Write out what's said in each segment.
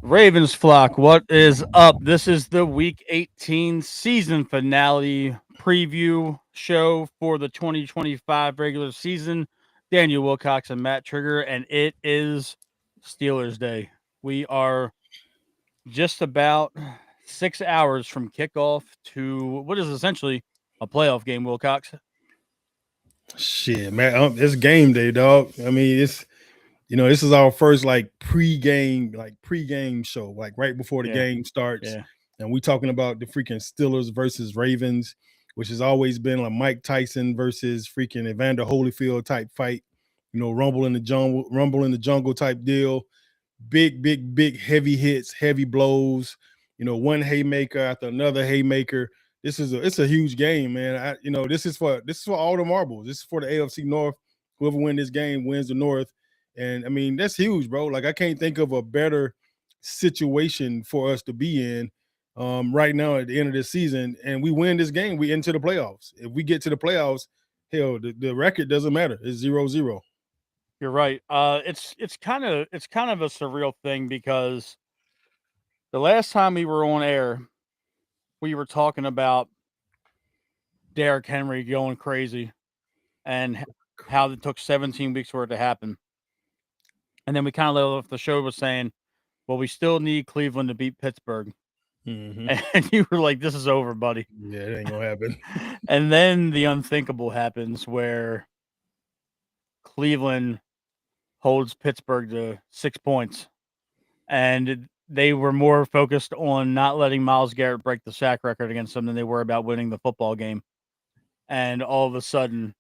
Ravens flock, what is up? This is the Week 18 season finale preview show for the 2025 regular season. Daniel Wilcox and Matt Trigger, and it is Steelers Day. We are just about 6 hours from kickoff to what is essentially a playoff game, Wilcox. Shit, man, it's game day, dog. I mean, this is our first pregame show, like right before the Yeah, game starts, yeah. and we talking about the freaking Steelers versus Ravens, which has always been like Mike Tyson versus freaking Evander Holyfield type fight, rumble in the jungle type deal, big heavy hits, heavy blows, one haymaker after another haymaker. It's a huge game, man. This is for all the marbles. This is for the AFC North. Whoever wins this game wins the North. And I mean, that's huge, bro. Like I can't think of a better situation for us to be in right now at the end of this season. And we win this game, we into the playoffs. If we get to the playoffs, hell, the record doesn't matter. It's 0-0. You're right. It's kind of a surreal thing because the last time we were on air, we were talking about Derrick Henry going crazy and how it took 17 weeks for it to happen. And then we kind of let off the show was saying, well, we still need Cleveland to beat Pittsburgh. Mm-hmm. And you were like, this is over, buddy. Yeah, it ain't gonna happen. And then the unthinkable happens where Cleveland holds Pittsburgh to 6 points. And they were more focused on not letting Myles Garrett break the sack record against them than they were about winning the football game. And all of a sudden,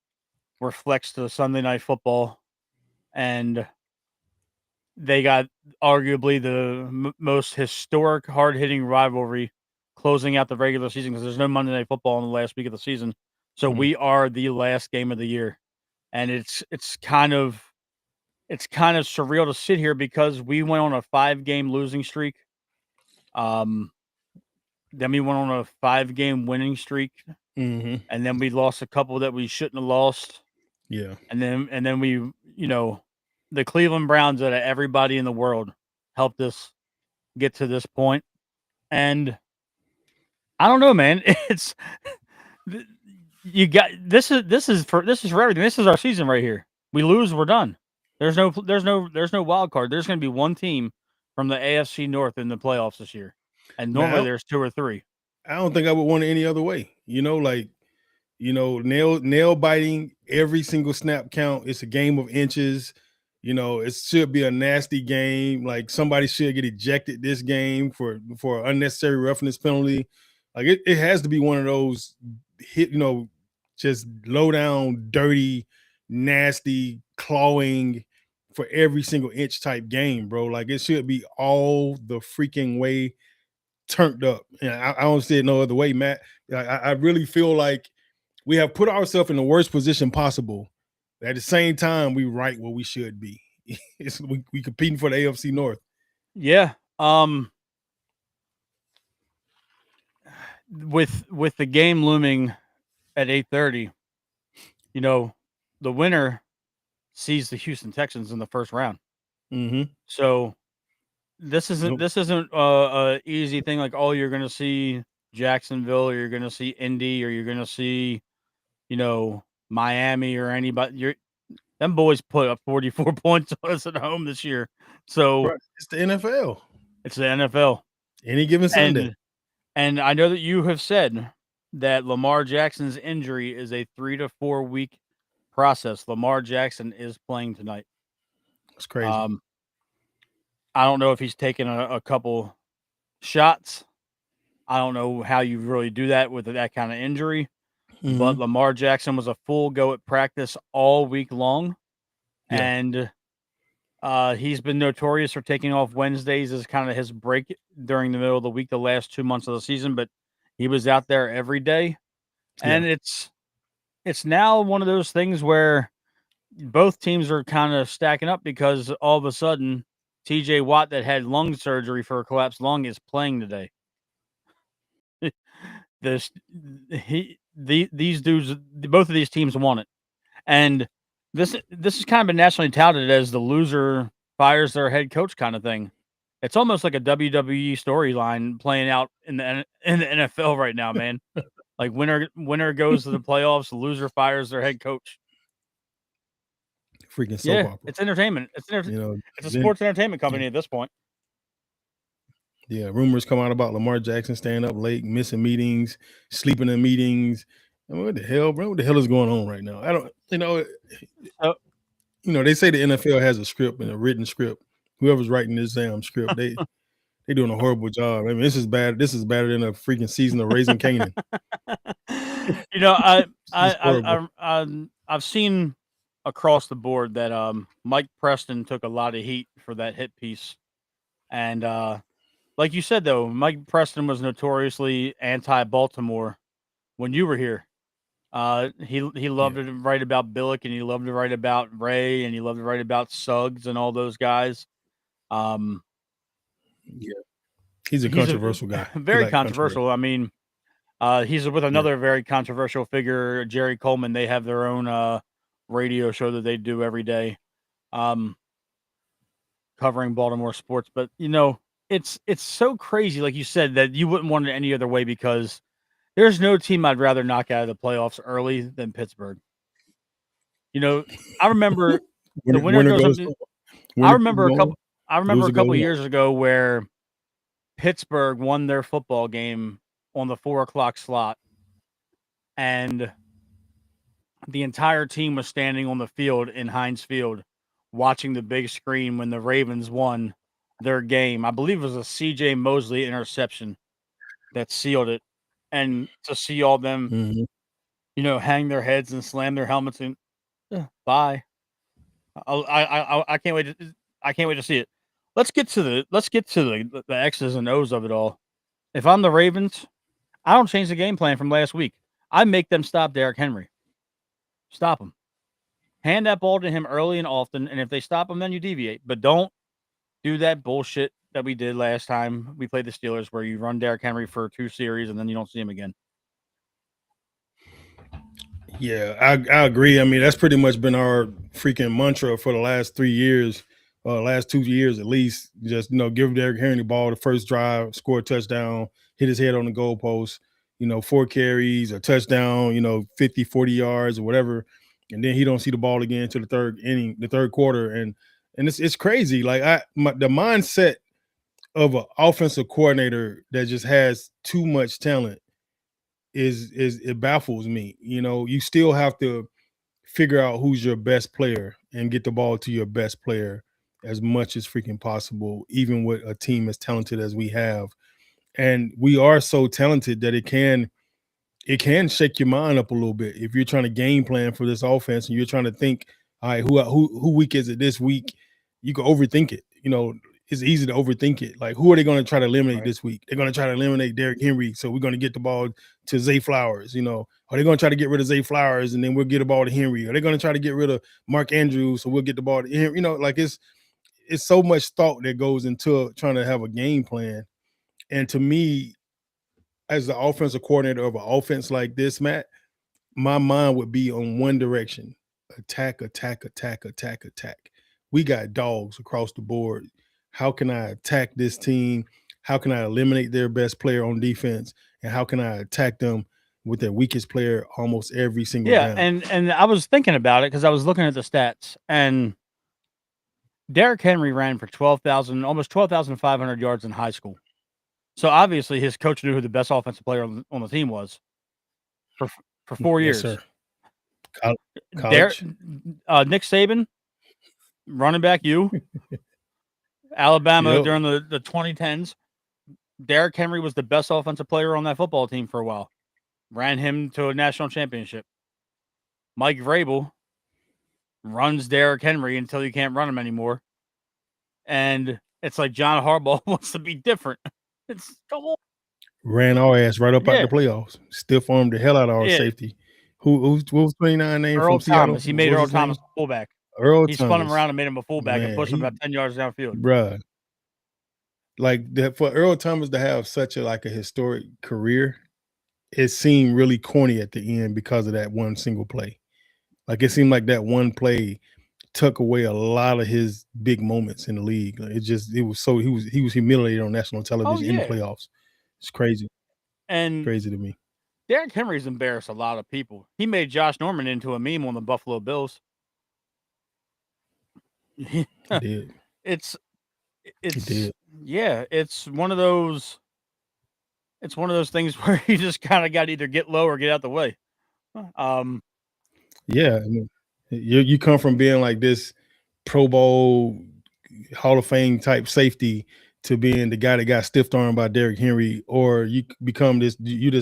we're flexed to Sunday Night Football, and they got arguably the most historic, hard-hitting rivalry closing out the regular season because there's no Monday Night Football in the last week of the season. So we are the last game of the year, and it's kind of surreal to sit here because we went on a 5-game losing streak. Then we went on a 5-game winning streak, Mm-hmm. and then we lost a couple that we shouldn't have lost. Yeah. And then we, the Cleveland Browns out of everybody in the world helped us get to this point. And I don't know, man. It's you got this is for everything. This is our season right here. We lose, we're done. There's no wild card. There's going to be one team from the AFC North in the playoffs this year, and normally Man, there's 2 or 3. I don't think I would want it any other way. Nail biting, every single snap count. It's a game of inches. It should be a nasty game. Like somebody should get ejected this game for unnecessary roughness penalty. Like it has to be one of those just low down, dirty, nasty, clawing for every single inch type game, bro. Like it should be all the freaking way turned up. And I don't see it no other way, Matt. I really feel like we have put ourselves in the worst position possible. At the same time, we right where we should be. We competing for the AFC North. Yeah. With the game looming at 8:30, the winner sees the Houston Texans in the first round. Mm-hmm. So this isn't a easy thing. Like, oh, you're going to see Jacksonville, or you're going to see Indy, or you're going to see, Miami or anybody. Them boys put up 44 points on us at home this year. So it's the NFL. It's the NFL. Any given Sunday. And I know that you have said that Lamar Jackson's injury is a 3 to 4 week process. Lamar Jackson is playing tonight. It's crazy. I don't know if he's taken a couple shots. I don't know how you really do that with that kind of injury. Mm-hmm. But Lamar Jackson was a full go at practice all week long. Yeah. And he's been notorious for taking off Wednesdays as kind of his break during the middle of the week, the last 2 months of the season, but he was out there every day. And it's now one of those things where both teams are kind of stacking up because all of a sudden TJ Watt, that had lung surgery for a collapsed lung, is playing today. These dudes, both of these teams want it. And this is kind of been nationally touted as the loser fires their head coach kind of thing. It's almost like a WWE storyline playing out in the NFL right now, man. Like winner goes to the playoffs, the loser fires their head coach. Freaking soap opera. It's entertainment. It's a sports entertainment company at this point. Yeah, rumors come out about Lamar Jackson staying up late, missing meetings, sleeping in meetings. I mean, what the hell, bro? What the hell is going on right now? I don't, they say the NFL has a script and a written script. Whoever's writing this damn script, they're doing a horrible job. I mean, this is bad. This is better than a freaking season of Raising Kanan. I've seen across the board that Mike Preston took a lot of heat for that hit piece, and like you said though, Mike Preston was notoriously anti-Baltimore when you were here. He loved to write about Billick, and he loved to write about Ray, and he loved to write about Suggs and all those guys. He's a controversial guy. Very controversial. I mean, he's with another very controversial figure, Jerry Coleman. They have their own radio show that they do every day, covering Baltimore sports. But it's so crazy, like you said, that you wouldn't want it any other way, because there's no team I'd rather knock out of the playoffs early than Pittsburgh. I remember the winner goes up. I remember a couple years ago where Pittsburgh won their football game on the 4:00 slot, and the entire team was standing on the field in Heinz Field watching the big screen when the Ravens won their game. I believe it was a C.J. Mosley interception that sealed it. And to see all them, hang their heads and slam their helmets and bye. I can't wait. I can't wait to see it. Let's get to the X's and O's of it all. If I'm the Ravens, I don't change the game plan from last week. I make them stop Derrick Henry. Stop him. Hand that ball to him early and often, and if they stop him, then you deviate. But don't do that bullshit that we did last time we played the Steelers, where you run Derrick Henry for 2 series and then you don't see him again. Yeah, I agree. I mean, that's pretty much been our freaking mantra for the last 3 years, last 2 years at least. Just, give Derrick Henry the ball the first drive, score a touchdown, hit his head on the goalpost, 4 carries, a touchdown, 50, 40 yards or whatever. And then he don't see the ball again until the third inning, the third quarter. And it's crazy. Like the mindset of an offensive coordinator that just has too much talent is it baffles me. You still have to figure out who's your best player and get the ball to your best player as much as freaking possible, even with a team as talented as we have. And we are so talented that it can shake your mind up a little bit if you're trying to game plan for this offense and you're trying to think, all right, who week is it this week? You can overthink it. It's easy to overthink it. Like, who are they going to try to eliminate this week? They're going to try to eliminate Derrick Henry, so we're going to get the ball to Zay Flowers. Are they going to try to get rid of Zay Flowers and then we'll get the ball to Henry? Are they going to try to get rid of Mark Andrews so we'll get the ball to Henry? Like it's so much thought that goes into trying to have a game plan. And to me, as the offensive coordinator of an offense like this, Matt, my mind would be on one direction: attack, attack, attack, attack, attack. We got dogs across the board. How can I attack this team? How can I eliminate their best player on defense? And how can I attack them with their weakest player almost every single down? And I was thinking about it because I was looking at the stats, and Derrick Henry ran for almost 12,500 yards in high school. So obviously his coach knew who the best offensive player on the team was for 4 years. Yes, sir. College. Nick Saban, running back, Alabama during the 2010s. Derrick Henry was the best offensive player on that football team for a while. Ran him to a national championship. Mike Vrabel runs Derrick Henry until you can't run him anymore. And it's like John Harbaugh wants to be different. Come on. Ran our ass right up out the playoffs. Stiff armed the hell out of our safety. What was 29 name Earl from Thomas. Seattle? He made Earl Thomas a fullback. He spun him around and made him a fullback and pushed him about 10 yards downfield. Bruh. Like that, for Earl Thomas to have such a historic career, it seemed really corny at the end because of that one single play. Like it seemed like that one play took away a lot of his big moments in the league. Like, he was humiliated on national television in the playoffs. It's crazy. And Crazy to me. Derrick Henry's embarrassed a lot of people. He made Josh Norman into a meme on the Buffalo Bills. He did. It's He did. yeah, it's one of those things where you just kind of got to either get low or get out the way. Yeah, I mean, you come from being like this Pro Bowl Hall of Fame type safety to being the guy that got stiff armed by Derrick Henry, or you become this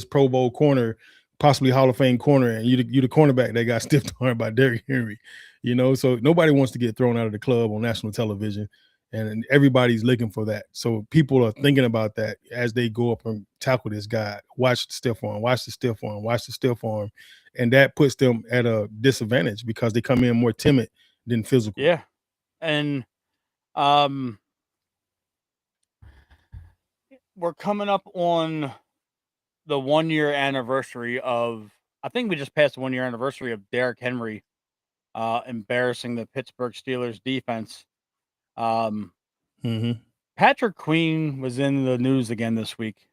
Pro Bowl corner, possibly Hall of Fame corner, and you the cornerback that got stiff armed by Derrick Henry. So nobody wants to get thrown out of the club on national television, and everybody's looking for that. So people are thinking about that as they go up and tackle this guy. Watch the stiff arm, watch the stiff arm, watch the stiff arm, and that puts them at a disadvantage because they come in more timid than physical. Yeah, and we're coming up on the 1 year anniversary of, I think we just passed the 1 year anniversary of Derrick Henry embarrassing the Pittsburgh Steelers defense. Patrick Queen was in the news again this week.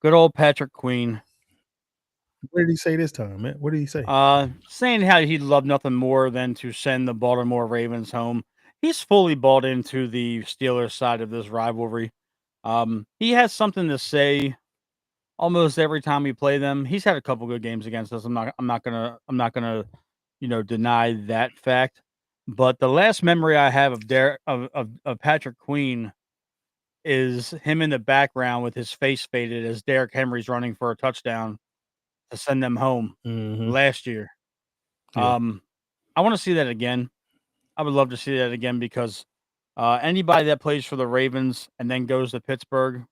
Good old Patrick Queen. What did he say this time, man? What did he say? Saying how he'd love nothing more than to send the Baltimore Ravens home. He's fully bought into the Steelers side of this rivalry. He has something to say almost every time we play them. He's had a couple good games against us. I'm not gonna deny that fact. But the last memory I have of Patrick Queen is him in the background with his face faded as Derrick Henry's running for a touchdown to send them home last year. Yeah. I want to see that again. I would love to see that again because anybody that plays for the Ravens and then goes to Pittsburgh,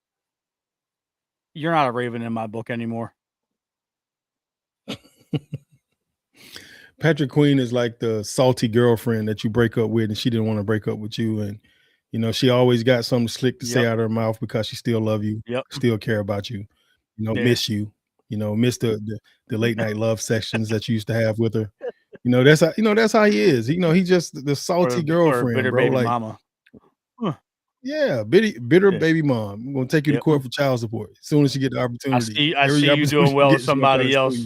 you're not a Raven in my book anymore. Patrick Queen is like the salty girlfriend that you break up with and she didn't want to break up with you. And, she always got something slick to say out of her mouth because she still love you, still care about you, miss you, miss the late night love sessions that you used to have with her. That's how he is. He's just the salty girlfriend, bitter bro. Baby Like, mama. Yeah, bitter baby mom. I'm gonna take you to court for child support as soon as you get the opportunity. I see you doing well with somebody else.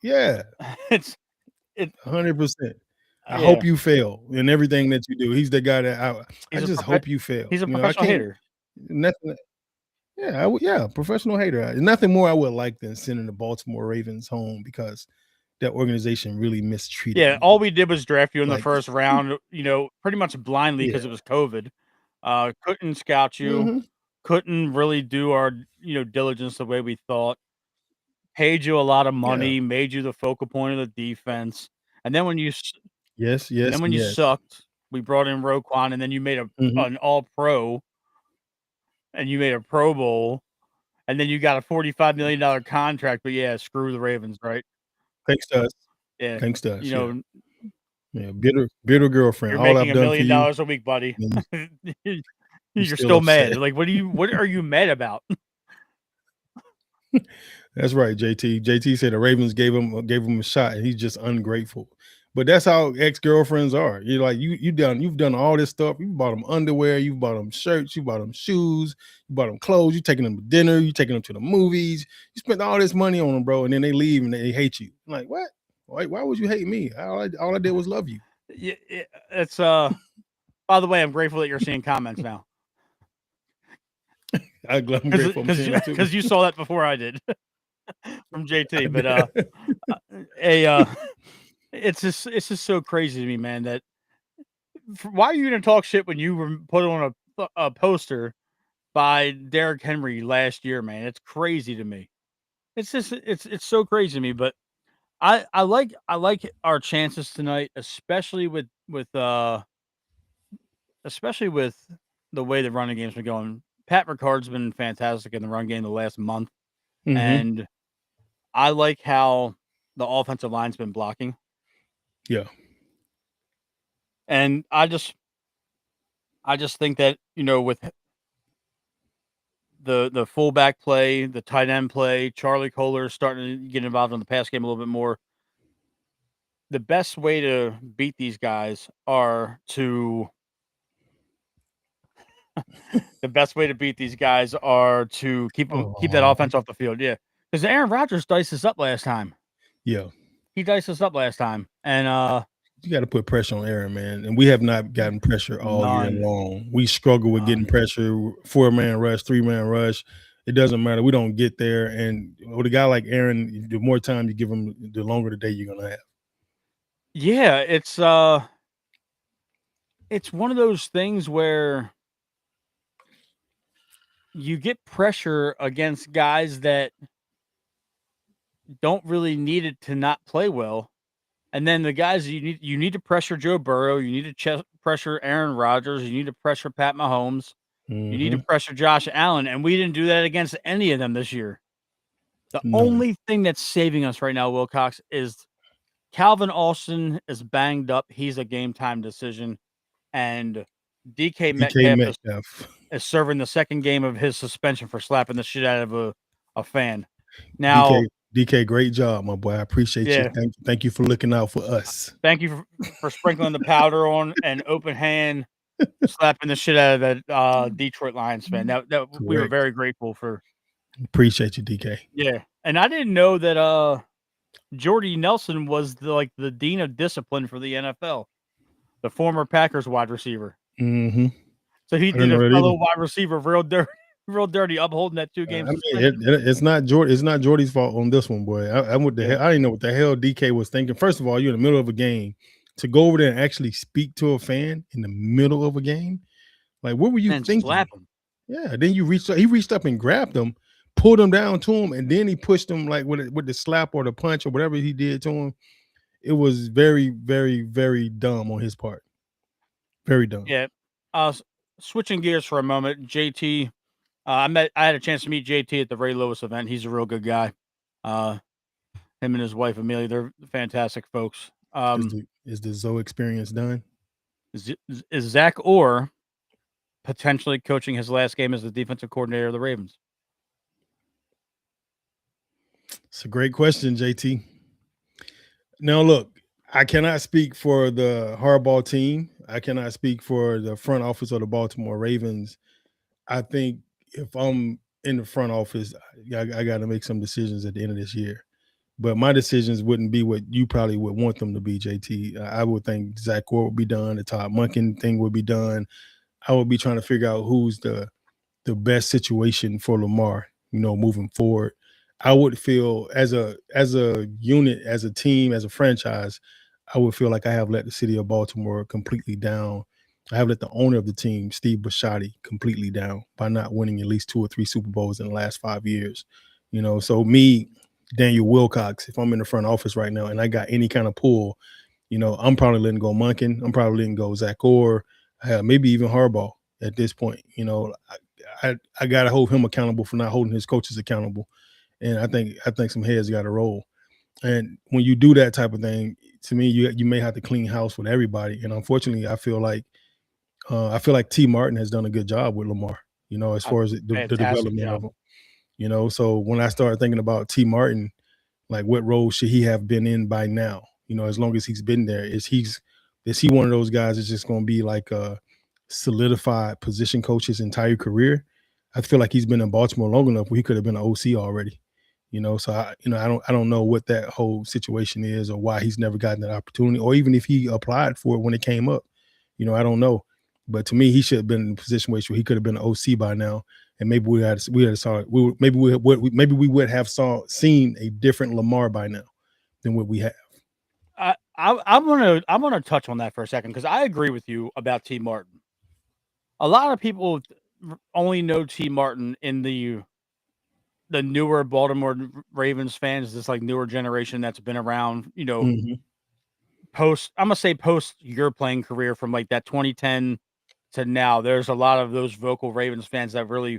Yeah, it's 100%. I hope you fail in everything that you do. He's the guy that I just hope you fail. He's a professional hater. Nothing. Yeah, professional hater. Nothing more I would like than sending the Baltimore Ravens home because that organization really mistreated me. All we did was draft you in the first round, pretty much blindly because it was COVID. Couldn't scout you, couldn't really do our, diligence the way we thought. Paid you a lot of money, made you the focal point of the defense. And then when you sucked, we brought in Roquan, and then you made an all-pro, and you made a Pro Bowl, and then you got a $45 million contract. But screw the Ravens, right? Thanks to us. Yeah, thanks to us. Bitter girlfriend. You're all making I've $1 done million for you, a week, buddy. You're still mad. upset. Like, what are you mad about? That's right, JT. JT said the Ravens gave him a shot, and he's just ungrateful. But that's how ex-girlfriends are. You're like, you've done all this stuff. You bought them underwear, you bought them shirts, you bought them shoes, you bought them clothes, you taking them to dinner, you taking them to the movies. You spent all this money on them, bro, and then they leave and they hate you. I'm like, what? Why would you hate me? All I did was love you. Yeah, it's by the way, I'm grateful that you're seeing comments now. I'm grateful because you saw that before I did from JT. But it's just so crazy to me, man. That why are you gonna talk shit when you were put on a poster by Derrick Henry last year, man? It's crazy to me. It's just it's so crazy to me. But I like our chances tonight, especially with the way the running game's been going. Pat Ricard's been fantastic in the run game the last month, and I like how the offensive line's been blocking. Yeah, and I just think that with the fullback play, the tight end play, Charlie Kohler starting to get involved in the pass game a little bit more. the best way to beat these guys are to the best way to beat these guys are to keep that offense off the field. Yeah, because Aaron Rodgers diced us up last time. Yeah, he diced us up last time, and you got to put pressure on Aaron, man. And we have not gotten pressure all year long. We struggle with getting pressure, 4-man rush, 3-man rush. It doesn't matter. We don't get there. And with a guy like Aaron, the more time you give him, the longer the day you're gonna have. Yeah, it's one of those things where you get pressure against guys that don't really need it to not play well. And then the guys you need to pressure Joe Burrow, you need to pressure Aaron Rodgers, you need to pressure Pat Mahomes, you need to pressure Josh Allen, and we didn't do that against any of them this year. The only thing that's saving us right now, Wilcox, is Calvin Austin is banged up. He's a game time decision, and DK Metcalf is serving the second game of his suspension for slapping the shit out of a fan. Now, DK, great job, my boy. I appreciate you. Thank you for looking out for us. Thank you for sprinkling the powder on and open hand slapping the shit out of that Detroit Lions fan. That we were very grateful for. Appreciate you, DK. Yeah, and I didn't know that Jordy Nelson was the dean of discipline for the NFL, the former Packers wide receiver. Mm-hmm. So he did a fellow wide receiver real dirty, upholding that 2 games. It's not Jordy's fault on this one, boy. I didn't know what the hell DK was thinking. First of all, you're in the middle of a game. To go over there and actually speak to a fan in the middle of a game, like what were you thinking? Slap him. Yeah, then he reached up and grabbed him, pulled him down to him, and then he pushed him like with the slap or the punch or whatever he did to him. It was very, very, very dumb on his part. Very dumb. Yeah. Switching gears for a moment, JT. I had a chance to meet JT at the Ray Lewis event. He's a real good guy. Him and his wife Amelia, they're fantastic folks. Is the Zoe experience done? Is Zach Orr potentially coaching his last game as the defensive coordinator of the Ravens? It's a great question, JT. Now, look, I cannot speak for the Harbaugh team. I cannot speak for the front office of the Baltimore Ravens. I think if I'm in the front office, I got to make some decisions at the end of this year. But my decisions wouldn't be what you probably would want them to be, JT. I would think Zach Orr would be done. The Todd Monken thing would be done. I would be trying to figure out who's the best situation for Lamar, moving forward. I would feel as a unit, as a team, as a franchise, I would feel like I have let the city of Baltimore completely down. I have let the owner of the team, Steve Bisciotti, completely down by not winning at least 2 or 3 Super Bowls in the last 5 years. So me, Daniel Wilcox, if I'm in the front office right now and I got any kind of pull, I'm probably letting go Monken. I'm probably letting go Zach Orr, maybe even Harbaugh at this point. I got to hold him accountable for not holding his coaches accountable. And I think some heads got to roll. And when you do that type of thing, to me, you may have to clean house with everybody. And unfortunately, I feel like T. Martin has done a good job with Lamar, as far as the development of him. So when I started thinking about T. Martin, like what role should he have been in by now? As long as he's been there, is he one of those guys that's just going to be like a solidified position coach his entire career? I feel like he's been in Baltimore long enough where he could have been an OC already. So I don't know what that whole situation is or why he's never gotten that opportunity, or even if he applied for it when it came up. I don't know. But to me, he should have been in a position where he could have been an OC by now, and maybe we would have seen a different Lamar by now than what we have. I'm gonna touch on that for a second because I agree with you about T. Martin. A lot of people only know T. Martin in the newer Baltimore Ravens fans, this newer generation that's been around, post your playing career from that 2010 to now. There's a lot of those vocal Ravens fans that really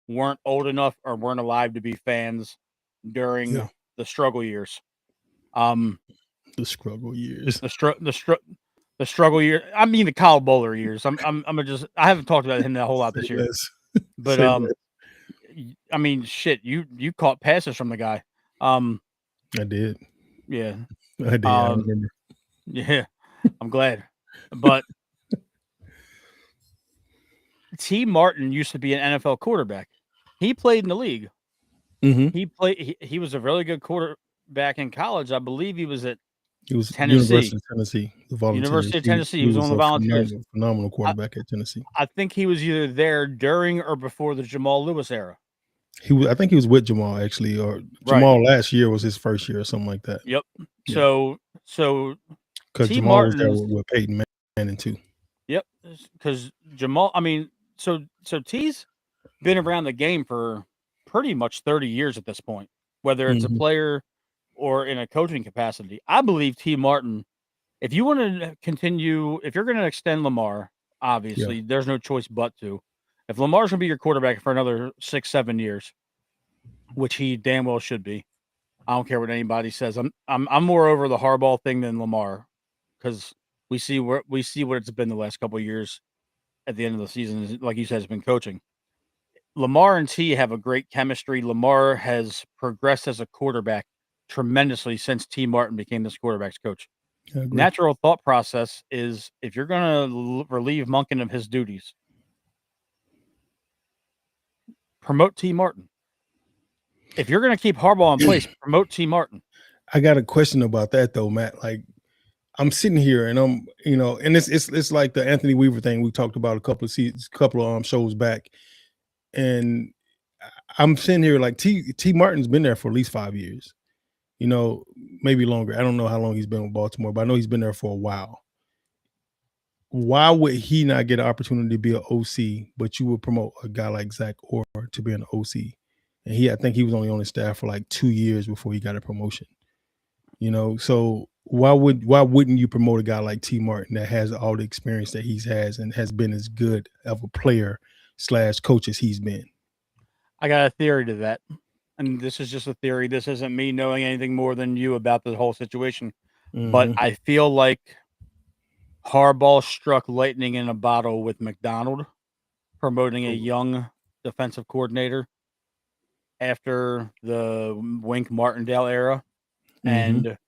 weren't old enough or weren't alive to be fans during the struggle years. The struggle years. The struggle year. I mean the Kyle Bowler years. I haven't talked about him a whole lot this year. But I mean, shit, you caught passes from the guy. I did. Yeah. I did. I remember. Yeah, I'm glad. But T. Martin used to be an NFL quarterback. He played in the league. Mm-hmm. He was a really good quarterback in college. I believe he was at He was Tennessee. University of Tennessee, the Volunteers. University of Tennessee. He He was on was the a Volunteers. phenomenal quarterback at Tennessee. I think he was either there during or before the Jamal Lewis era. I think he was with Jamal actually, or Jamal last year was his first year or something like that. Yep. Yeah. So Because T. Jamal was there Martin's. with Peyton Manning too. Yep. Because Jamal. I mean, so T's been around the game for pretty much 30 years at this point, whether it's a player or in a coaching capacity. I believe T. Martin. If you want to continue, if you're going to extend Lamar, obviously there's no choice but to. If Lamar's going to be your quarterback for another 6-7 years, which he damn well should be, I don't care what anybody says. I'm more over the Harbaugh thing than Lamar, because we see what it's been the last couple of years. At the end of the season, like you said, has been coaching. Lamar and T have a great chemistry. Lamar has progressed as a quarterback tremendously since T. Martin became this quarterback's coach. Natural thought process is, if you're going to relieve Monken of his duties, promote T. Martin. If you're going to keep Harbaugh in place, promote T. Martin. I got a question about that though, Matt. Like, I'm sitting here and I'm, and it's like the Anthony Weaver thing we talked about a couple of shows back, and I'm sitting here like T. Martin's been there for at least 5 years, maybe longer. I don't know how long he's been with Baltimore, but I know he's been there for a while. Why would he not get an opportunity to be an OC, but you would promote a guy like Zach Orr to be an OC? And I think he was only on the staff for like 2 years before he got a promotion. So why wouldn't you promote a guy like T. Martin that has all the experience that he has and has been as good of a player / coach as he's been? I got a theory to that. And this is just a theory. This isn't me knowing anything more than you about the whole situation. But I feel like Harbaugh struck lightning in a bottle with McDonald promoting a young defensive coordinator after the Wink Martindale era. And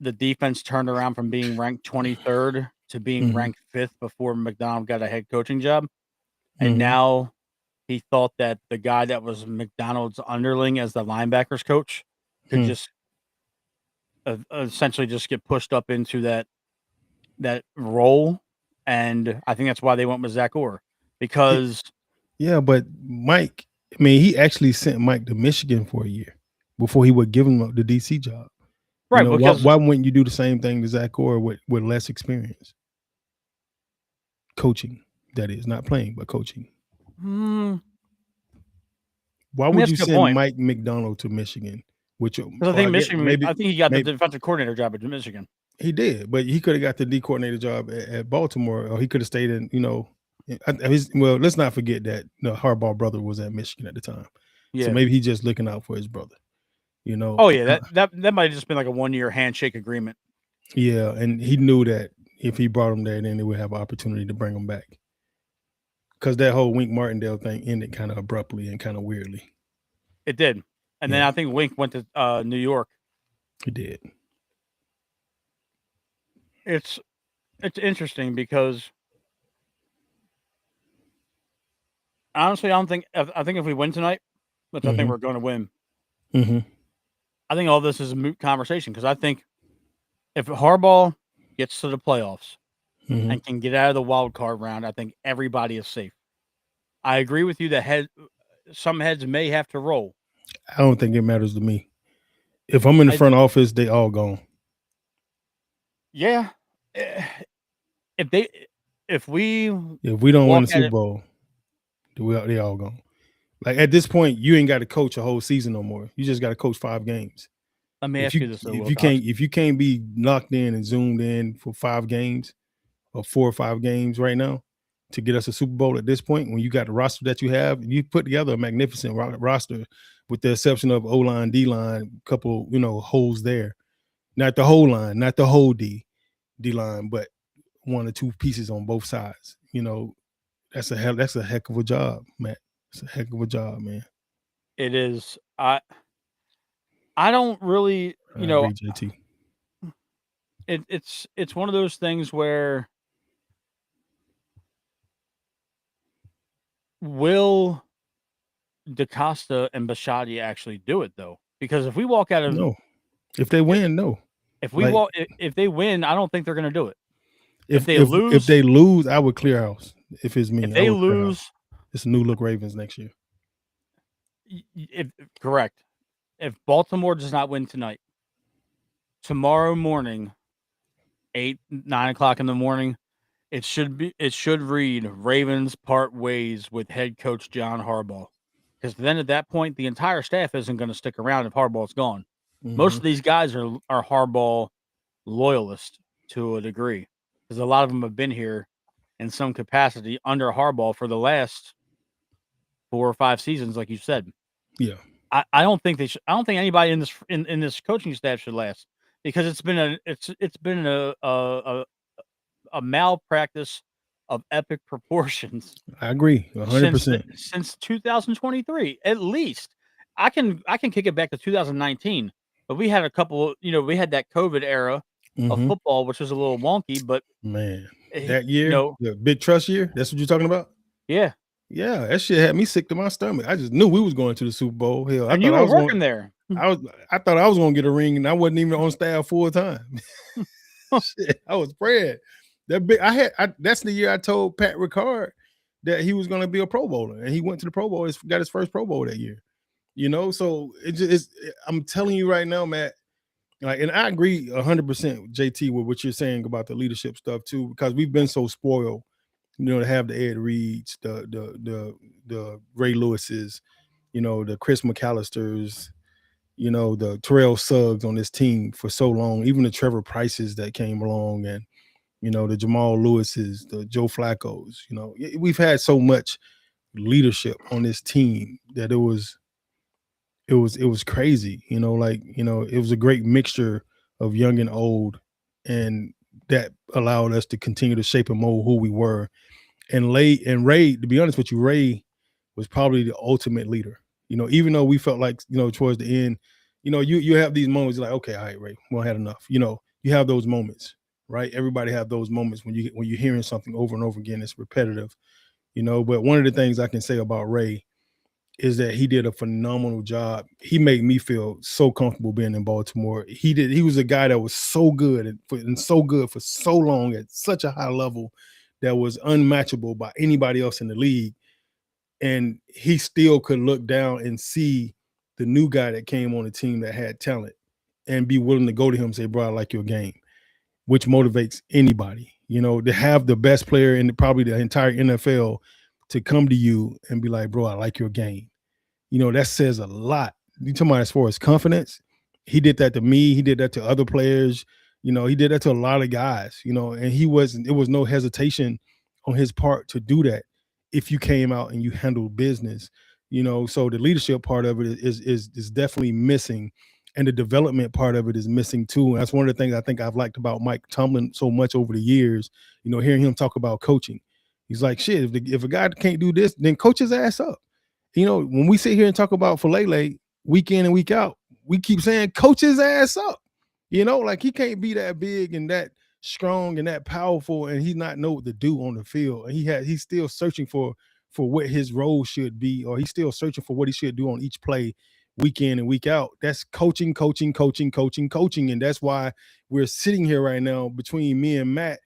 the defense turned around from being ranked 23rd to being ranked 5th before McDonald got a head coaching job. And now he thought that the guy that was McDonald's underling as the linebackers coach could just essentially just get pushed up into that role. And I think that's why they went with Zach Orr, because but Mike, I mean, he actually sent Mike to Michigan for a year before he would give him the DC job. Right. Why wouldn't you do the same thing to Zach Orr with less experience? Coaching, that is, not playing, but coaching. Why would you send Mike McDonald to Michigan? I think Michigan, I think he got the defensive coordinator job at Michigan. He did, but he could have got the D coordinator job at Baltimore, or he could have stayed in, well, let's not forget that the Harbaugh brother was at Michigan at the time. Yeah. So maybe he's just looking out for his brother. Oh yeah, that might have just been like a 1-year handshake agreement. Yeah, and he knew that if he brought him there, then they would have an opportunity to bring him back. Because that whole Wink Martindale thing ended kind of abruptly and kind of weirdly. It did, and then I think Wink went to New York. He did. It's interesting because honestly, I think if we win tonight, which I think we're going to win. I think all this is a moot conversation, because I think if Harbaugh gets to the playoffs and can get out of the wild card round, I think everybody is safe. I agree with you that some heads may have to roll. I don't think it matters to me. If I'm in the front office, they all gone. Yeah. If we don't win the Super Bowl, they all gone. Like, at this point, you ain't got to coach a whole season no more. You just got to coach 5 games. Let me ask you this: if you can't be locked in and zoomed in for 5 games or 4 or 5 games right now to get us a Super Bowl at this point, when you got the roster that you have, you put together a magnificent roster, with the exception of O-line, D-line, couple, holes there. Not the whole line, not the whole D-line, but 1 or 2 pieces on both sides. That's a heck of a job, Matt. It's a heck of a job, man. It is. I don't really, JT. it's one of those things where will DaCosta and Bisciotti actually do it though? Because if we walk out of No. If they win, no. if they win, I don't think they're going to do it. If they lose, I would clear house. If it's me, if they I would lose, it's a new look Ravens next year. Correct. If Baltimore does not win tonight, tomorrow morning, 9 o'clock in the morning, it should read Ravens part ways with head coach John Harbaugh. Because then at that point, the entire staff isn't going to stick around if Harbaugh's gone. Mm-hmm. Most of these guys are Harbaugh loyalists to a degree, because a lot of them have been here in some capacity under Harbaugh for the last 4 or 5 seasons, like you said. Yeah, I don't think I don't think anybody in this coaching staff should last, because it's been a malpractice of epic proportions. I agree 100%. Since 2023, at least. I can kick it back to 2019, but we had a couple. We had that COVID era of football, which was a little wonky. But man, that year, the big trust year. That's what you're talking about. Yeah. Yeah, that shit had me sick to my stomach. I just knew we was going to the Super Bowl. Hell, and you were working there. I thought I was going to get a ring, and I wasn't even on staff full time. Shit, I was praying. That's the year I told Pat Ricard that he was going to be a Pro Bowler, and he went to the Pro Bowl. He got his first Pro Bowl that year. So I'm telling you right now, Matt. And I agree 100%, JT, with what you're saying about the leadership stuff too, because we've been so spoiled. To have the Ed Reeds, the Ray Lewises, the Chris McAllisters, the Terrell Suggs on this team for so long, even the Trevor Prices that came along, and the Jamal Lewises, the Joe Flaccos. We've had so much leadership on this team that it was crazy. It was a great mixture of young and old, and that allowed us to continue to shape and mold who we were. And Ray, to be honest with you, Ray was probably the ultimate leader. Even though we felt like, towards the end, you have these moments like, okay, all right, Ray, we had enough. You have those moments, right? Everybody have those moments when you're hearing something over and over again, it's repetitive, But one of the things I can say about Ray is that he did a phenomenal job. He made me feel so comfortable being in Baltimore. He was a guy that was so good and so good for so long at such a high level that was unmatchable by anybody else in the league. And he still could look down and see the new guy that came on the team that had talent and be willing to go to him and say, bro, I like your game, which motivates anybody, to have the best player in probably the entire NFL to come to you and be like, bro, I like your game. That says a lot. You talking about as far as confidence, he did that to me. He did that to other players. He did that to a lot of guys, and it was no hesitation on his part to do that if you came out and you handled business, so the leadership part of it is definitely missing, and the development part of it is missing too. And that's one of the things I think I've liked about Mike Tomlin so much over the years, hearing him talk about coaching. He's like, shit, if a guy can't do this, then coach his ass up. When we sit here and talk about Falele week in and week out, we keep saying coach his ass up. Like he can't be that big and that strong and that powerful, and he not know what to do on the field. And he's still searching for what his role should be, or he's still searching for what he should do on each play, week in and week out. That's coaching. And that's why we're sitting here right now between me and Matt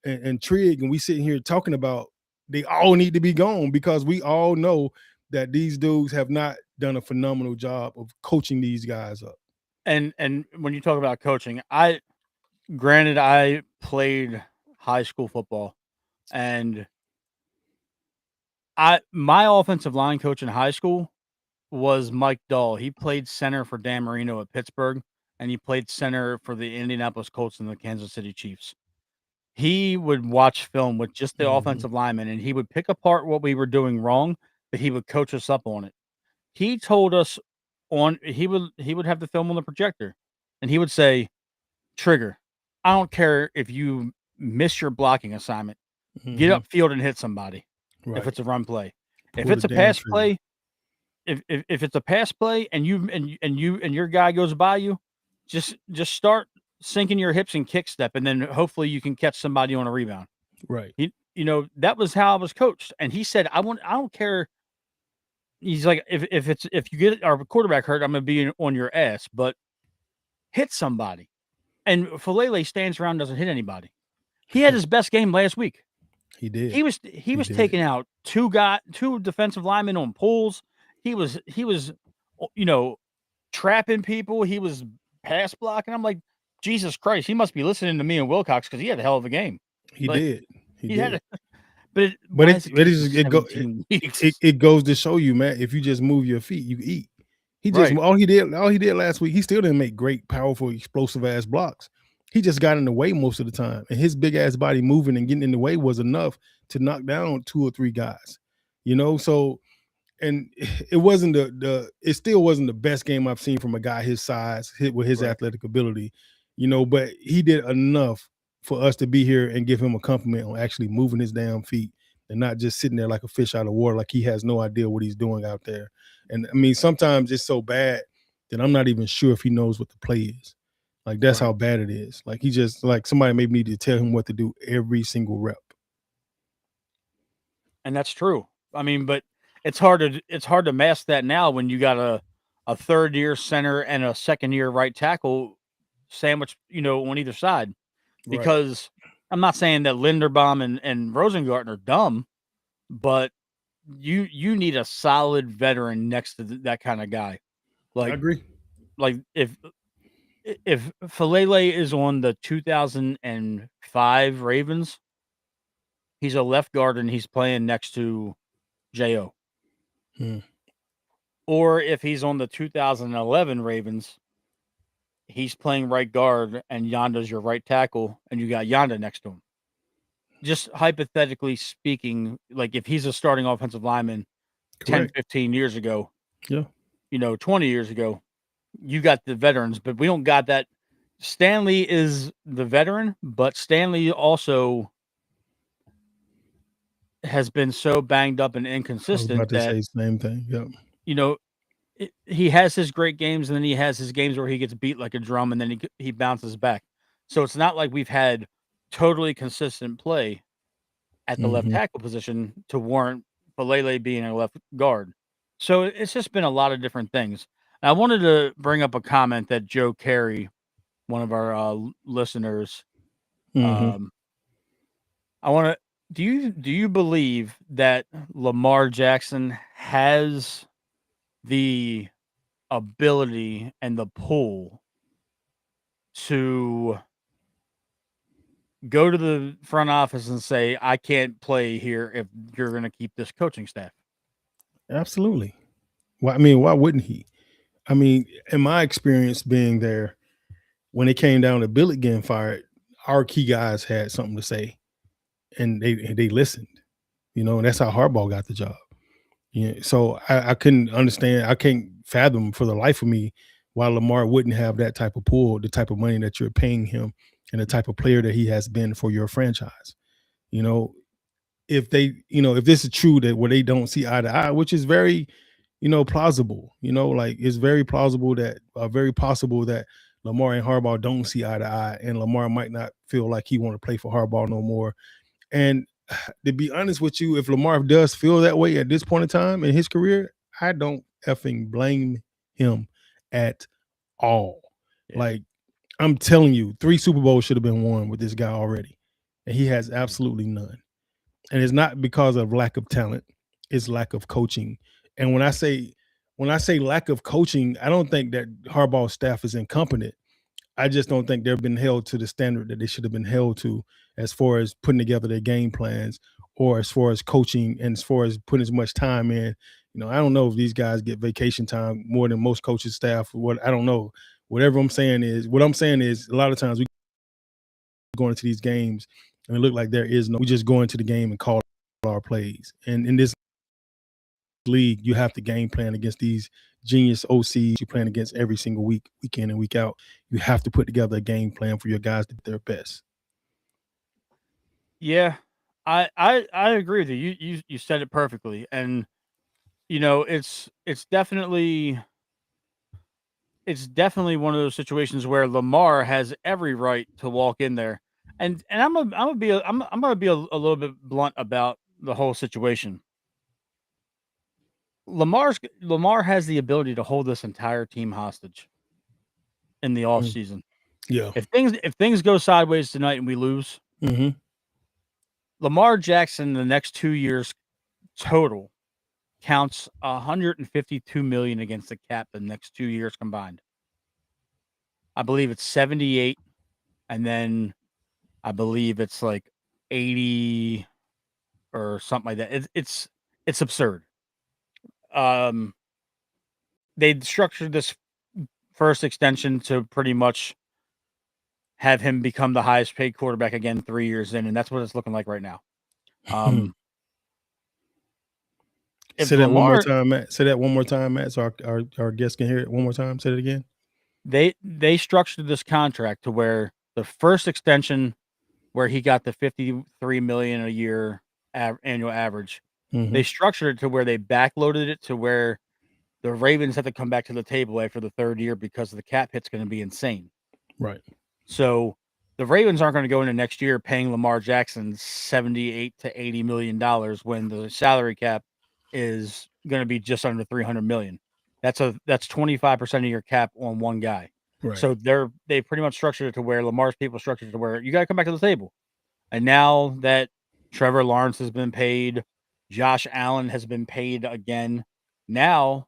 and Trig, and we sitting here talking about they all need to be gone, because we all know that these dudes have not done a phenomenal job of coaching these guys up. And when you talk about coaching, I played high school football, and my offensive line coach in high school was Mike Dahl. He played center for Dan Marino at Pittsburgh, and he played center for the Indianapolis Colts and the Kansas City Chiefs. He would watch film with just the offensive linemen, and he would pick apart what we were doing wrong, but he would coach us up on it. He told us he would have the film on the projector, and he would say, Trigger, I don't care if you miss your blocking assignment. Get upfield and hit somebody. Right. If it's a run play. If it's a pass play, if it's a pass play and your guy goes by you, just start sinking your hips and kick step, and then hopefully you can catch somebody on a rebound. Right. That was how I was coached. And he said, I don't care. He's like, if you get our quarterback hurt, I'm going to be on your ass, but hit somebody. And Falele stands around, doesn't hit anybody. He had his best game last week. He did. He was taking out two defensive linemen on pulls. He was trapping people. He was pass blocking. I'm like, Jesus Christ, he must be listening to me and Wilcox because he had a hell of a game. He did. He did. It goes to show you, man, if you just move your feet, you eat. All he did last week, he still didn't make great, powerful, explosive ass blocks. He just got in the way most of the time. And his big ass body moving and getting in the way was enough to knock down 2 or 3 guys. So and it wasn't it still wasn't the best game I've seen from a guy his size, hit with his athletic ability, but he did enough for us to be here and give him a compliment on actually moving his damn feet and not just sitting there like a fish out of water, like he has no idea what he's doing out there. And I mean, sometimes it's so bad that I'm not even sure if he knows what the play is. Like, that's how bad it is. Like, he just, like, somebody maybe need to tell him what to do every single rep. And that's true. I mean, but it's hard to mask that now when you got a third-year center and a second-year right tackle sandwich, on either side. Because I'm not saying that Linderbaum and Rosengarten are dumb, but you need a solid veteran next to that kind of guy. Like, I agree. Like, if Falele is on the 2005 Ravens, he's a left guard and he's playing next to J.O. Or if he's on the 2011 Ravens, he's playing right guard and Yonda's your right tackle and you got Yonda next to him. Just hypothetically speaking, like if he's a starting offensive lineman 10, 15 years ago, 20 years ago, you got the veterans, but we don't got that. Stanley is the veteran, but Stanley also has been so banged up and inconsistent. I was about to say the same thing. Yep. He has his great games and then he has his games where he gets beat like a drum and then he bounces back. So it's not like we've had totally consistent play at the left tackle position to warrant Falele being a left guard. So it's just been a lot of different things. I wanted to bring up a comment that Joe Carey, one of our listeners, I want to. Do you believe that Lamar Jackson has the ability and the pull to go to the front office and say, I can't play here if you're going to keep this coaching staff? Absolutely. Well, I mean, why wouldn't he? I mean, in my experience being there, when it came down to Billett getting fired, our key guys had something to say, and they listened. And that's how Harbaugh got the job. So I couldn't understand. I can't fathom for the life of me why Lamar wouldn't have that type of pull, the type of money that you're paying him, and the type of player that he has been for your franchise. If this is true that where they don't see eye to eye, which is very, plausible, like it's very plausible very possible that Lamar and Harbaugh don't see eye to eye, and Lamar might not feel like he want to play for Harbaugh no more. And to be honest with you, if Lamar does feel that way at this point in time in his career, I don't effing blame him at all. Yeah. Like, I'm telling you, 3 Super Bowls should have been won with this guy already, and he has absolutely none. And it's not because of lack of talent; it's lack of coaching. And when I say lack of coaching, I don't think that Harbaugh's staff is incompetent. I just don't think they've been held to the standard that they should have been held to, as far as putting together their game plans, or as far as coaching, and as far as putting as much time in. I don't know if these guys get vacation time more than most coaches' staff. I don't know. What I'm saying is, a lot of times we go into these games and it look like we just go into the game and call our plays. And in this league, you have to game plan against these genius OCs you're playing against every single week, week in and week out. You have to put together a game plan for your guys to do their best. Yeah, I agree with you. You said it perfectly. And it's definitely it's definitely one of those situations where Lamar has every right to walk in there, and I'm gonna be a little bit blunt about the whole situation. Lamar has the ability to hold this entire team hostage in the off season. Yeah. If things go sideways tonight and we lose, Lamar Jackson the next 2 years total counts 152 million against the cap the next 2 years combined. I believe it's 78, and then I believe it's like 80 or something like that. It's absurd. They structured this first extension to pretty much have him become the highest paid quarterback again 3 years in, and that's what it's looking like right now. Say that one more time, Matt. Say that one more time, Matt, so our guests can hear it one more time. Say it again. They structured this contract to where the first extension, where he got the 53 million a year annual average, they structured it to where they backloaded it to where the Ravens have to come back to the table after the third year because the cap hit's going to be insane. Right. So the Ravens aren't going to go into next year paying Lamar Jackson $78 to $80 million when the salary cap is going to be just under 300 million. That's 25% of your cap on one guy. Right. So they pretty much structured it to where Lamar's people structured it to where you got to come back to the table. And now that Trevor Lawrence has been paid, Josh Allen has been paid again, now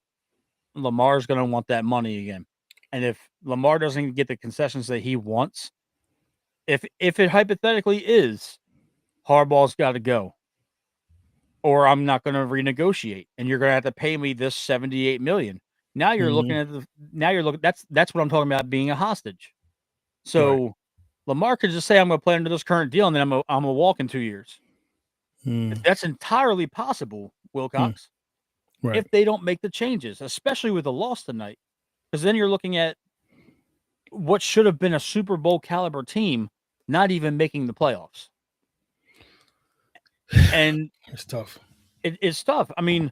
Lamar's going to want that money again. And if Lamar doesn't get the concessions that he wants, if it hypothetically is Harbaugh's got to go, or I'm not going to renegotiate, and you're going to have to pay me this 78 million. Now you're looking at that's what I'm talking about being a hostage. So Lamar could just say, I'm going to play under this current deal, and then I'm going to walk in 2 years. That's entirely possible, Wilcox, if they don't make the changes, especially with the loss tonight, because then you're looking at what should have been a Super Bowl caliber team not even making the playoffs. And it's tough. It's tough. I mean,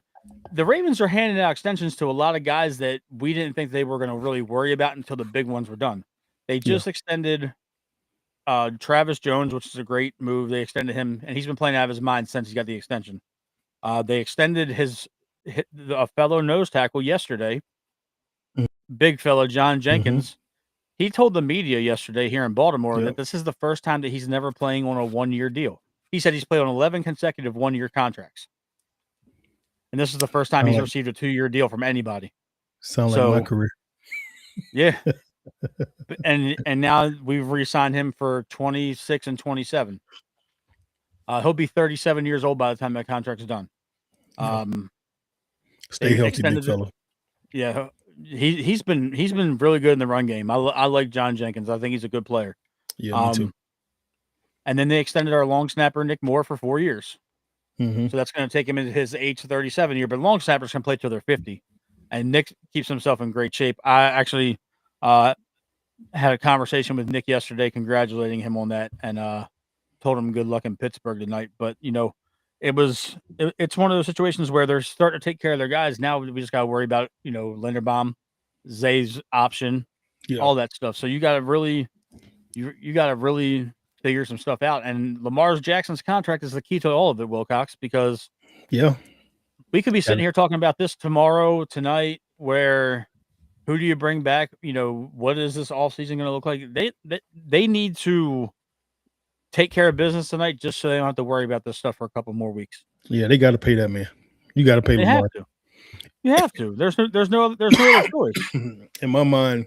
the Ravens are handing out extensions to a lot of guys that we didn't think they were going to really worry about until the big ones were done. They just extended Travis Jones, which is a great move. They extended him, and he's been playing out of his mind since he got the extension. They extended a fellow nose tackle yesterday, big fellow John Jenkins. He told the media yesterday here in Baltimore that this is the first time that he's never playing on a 1-year deal. He said he's played on 11 consecutive 1-year contracts. And this is the first time he's received a 2-year deal from anybody. Sound like my career. Yeah. and now we've re-signed him for 26 and 27. He'll be 37 years old by the time that contract's done. Stay healthy, big fella. Yeah. He's been really good in the run game. I like John Jenkins. I think he's a good player. Yeah, me too. And then they extended our long snapper Nick Moore for 4 years. So that's going to take him into his age 37 year. But long snappers can play till they're 50, and Nick keeps himself in great shape. I actually had a conversation with Nick yesterday, congratulating him on that, and told him good luck in Pittsburgh tonight. But it's one of those situations where they're starting to take care of their guys. Now we just got to worry about, Linderbaum, Zay's option, all that stuff. So you got to really figure some stuff out. And Lamar Jackson's contract is the key to all of it, Wilcox, because we could be sitting here talking about this tomorrow, tonight, where who do you bring back? What is this offseason going to look like? They need to take care of business tonight just so they don't have to worry about this stuff for a couple more weeks. Yeah, they got to pay that man. You got to pay Lamar. You have to. There's no other choice. In my mind,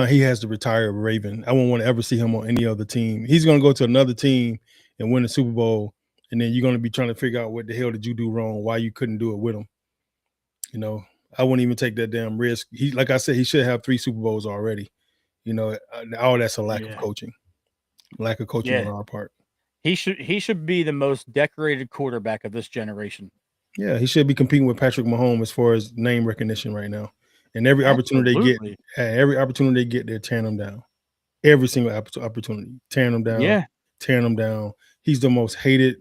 he has to retire a Raven. I won't want to ever see him on any other team. He's going to go to another team and win the Super Bowl, and then you're going to be trying to figure out what the hell did you do wrong, why you couldn't do it with him. I wouldn't even take that damn risk. Like I said, he should have 3 Super Bowls already. All that's a lack of coaching. Lack of coaching on our part. He should be the most decorated quarterback of this generation. Yeah, he should be competing with Patrick Mahomes as far as name recognition right now. And every opportunity they get, they're tearing them down. Every single opportunity, tearing them down. Yeah, tearing them down. He's the most hated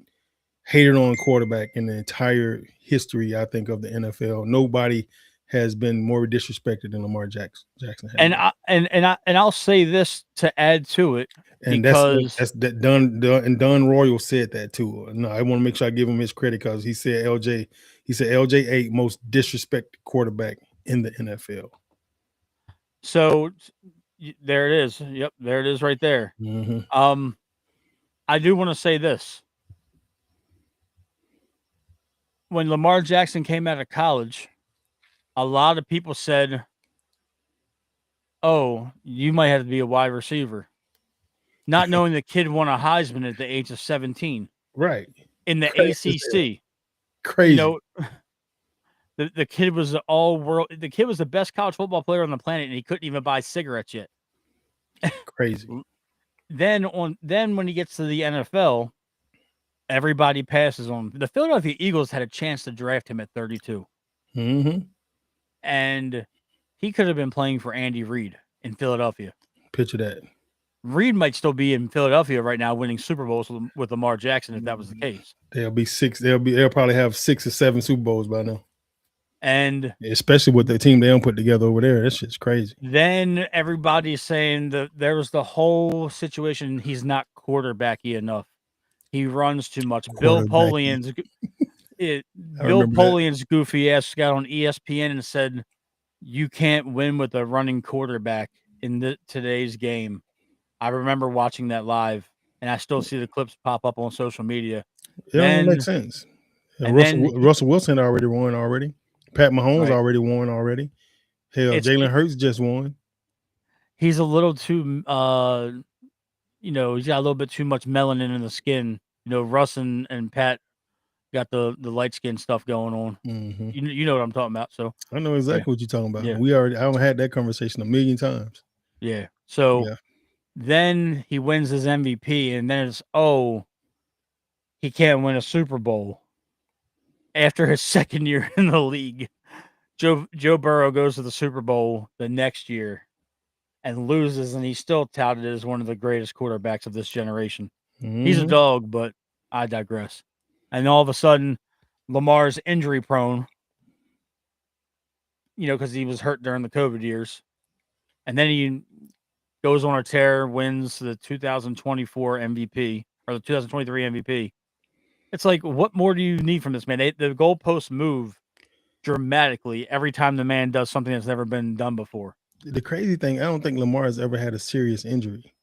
on quarterback in the entire history, I think, of the NFL. Nobody has been more disrespected than Lamar Jackson has And been. I'll say this to add to it, And because that's that Don Royal said that too. No, I want to make sure I give him his credit because he said LJ8 most disrespected quarterback in the NFL. so there it is. Yep, there it is right there. Mm-hmm. I do want to say this. When Lamar Jackson came out of college, a lot of people said, "Oh, you might have to be a wide receiver," not knowing the kid won a Heisman at the age of 17 Right. in the Crazy. ACC. Crazy. You know, the kid was all world. The kid was the best college football player on the planet, and he couldn't even buy cigarettes yet. Crazy. Then when he gets to the NFL, everybody passes on him. The Philadelphia Eagles had a chance to draft him at 32. Mm-hmm. And he could have been playing for Andy Reid in Philadelphia. Picture that. Reid might still be in Philadelphia right now winning Super Bowls with Lamar Jackson if that was the case. They'll probably have 6 or 7 Super Bowls by now. And especially with the team they don't put together over there. That shit's crazy. Then everybody's saying that there was the whole situation. He's not quarterbacky enough. He runs too much. Bill Polian's goofy ass got on ESPN and said, "You can't win with a running quarterback in today's game." I remember watching that live, and I still see the clips pop up on social media. It don't make sense. Russell Wilson already won already. Pat Mahomes already won already. Hell, Jalen Hurts just won. He's a little too, he's got a little bit too much melanin in the skin. Russ and Pat got the light skin stuff going on. Mm-hmm. You know what I'm talking about. So I know exactly what you're talking about. Yeah. I've had that conversation a million times. Yeah. So then he wins his MVP, and then it's he can't win a Super Bowl after his second year in the league. Joe Burrow goes to the Super Bowl the next year and loses, and he's still touted as one of the greatest quarterbacks of this generation. Mm-hmm. He's a dog, but I digress. And all of a sudden, Lamar's injury prone, because he was hurt during the COVID years. And then he goes on a tear, wins the 2024 MVP or the 2023 MVP. It's like, what more do you need from this man? The goalposts move dramatically every time the man does something that's never been done before. The crazy thing, I don't think Lamar has ever had a serious injury.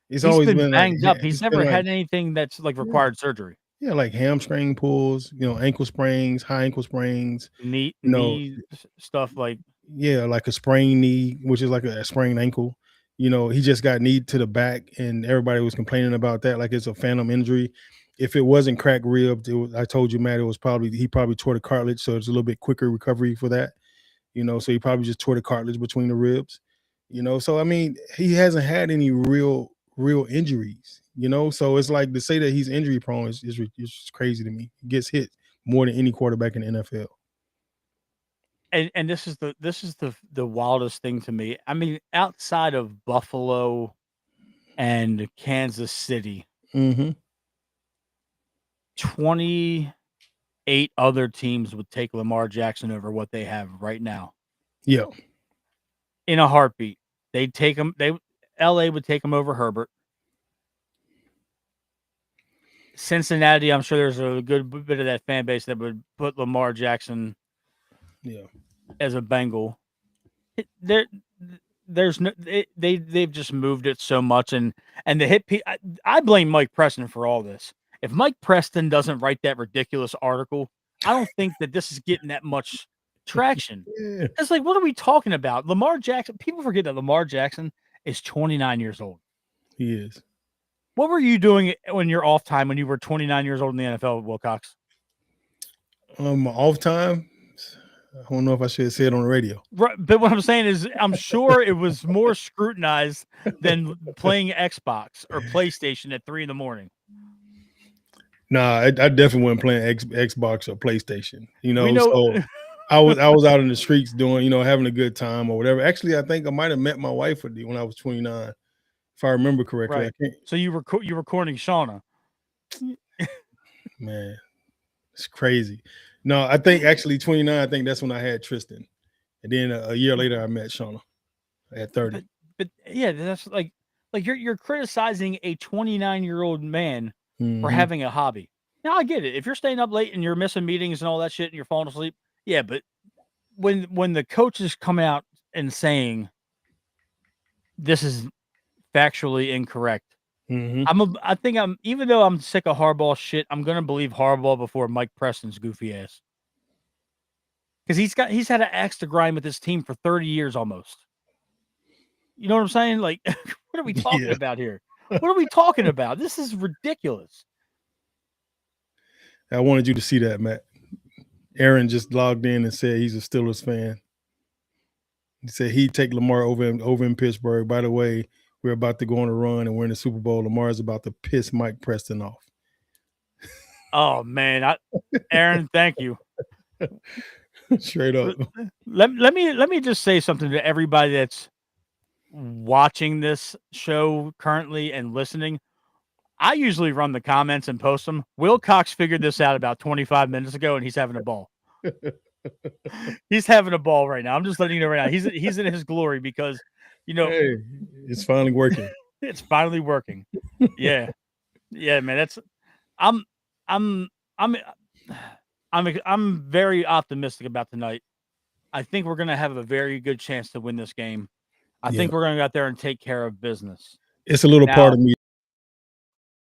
He's always been banged up. He's never had anything that's like required surgery. Yeah, like hamstring pulls, ankle sprains, high ankle sprains, knee stuff like like a sprained knee, which is like a sprained ankle. He just got knee to the back, and everybody was complaining about that, like it's a phantom injury. If it wasn't cracked rib, I told you, Matt, he probably tore the cartilage, so it's a little bit quicker recovery for that. So he probably just tore the cartilage between the ribs. So I mean, he hasn't had any real injuries. So it's like to say that he's injury prone is crazy to me. He gets hit more than any quarterback in the NFL. And this is the wildest thing to me. I mean, outside of Buffalo and Kansas City, 28 other teams would take Lamar Jackson over what they have right now. Yeah. In a heartbeat. They'd take him. LA would take him over Herbert. Cincinnati, I'm sure there's a good bit of that fan base that would put Lamar Jackson as a Bengal. There's no they've just moved it so much, and the hit. I blame Mike Preston for all this. If Mike Preston doesn't write that ridiculous article, I don't think that this is getting that much traction. It's like, what are we talking about? Lamar Jackson. People forget that Lamar Jackson is 29 years old. He is. What were you doing when you're off time when you were 29 years old in the NFL, Wilcox? Off time. I don't know if I should say it on the radio. Right, but what I'm saying is, I'm sure it was more scrutinized than playing Xbox or PlayStation at 3 a.m. Nah, I definitely wasn't playing Xbox or PlayStation. So I was out in the streets doing, having a good time or whatever. Actually, I think I might have met my wife when I was 29, if I remember correctly. Right. So you were recording Shauna. Man, it's crazy. No, I think actually 29. I think that's when I had Tristan, and then a year later I met Shauna at 30. But yeah, that's like you're criticizing a 29-year-old man for having a hobby. Now I get it. If you're staying up late and you're missing meetings and all that shit and you're falling asleep, yeah. But when the coaches come out and saying this is factually incorrect, I think I'm even though I'm sick of Harbaugh shit, I'm gonna believe Harbaugh before Mike Preston's goofy ass. Because he's had an axe to grind with this team for 30 years almost. You know what I'm saying? Like, what are we talking about here? What are we talking about? This is ridiculous. I wanted you to see that, Matt. Aaron just logged in and said he's a Steelers fan. He said he'd take Lamar over in Pittsburgh. By the way, we're about to go on a run and we're in the Super Bowl. Lamar's about to piss Mike Preston off. Oh man, Aaron, thank you. Straight up. Let me just say something to everybody that's watching this show currently and listening. I usually run the comments and post them. Will Cox figured this out about 25 minutes ago, and he's having a ball. He's having a ball right now. I'm just letting you know right now. He's in his glory because, hey, it's finally working. It's finally working. Yeah, yeah, man. I'm very optimistic about tonight. I think we're gonna have a very good chance to win this game. I think we're gonna go out there and take care of business. It's a little part of me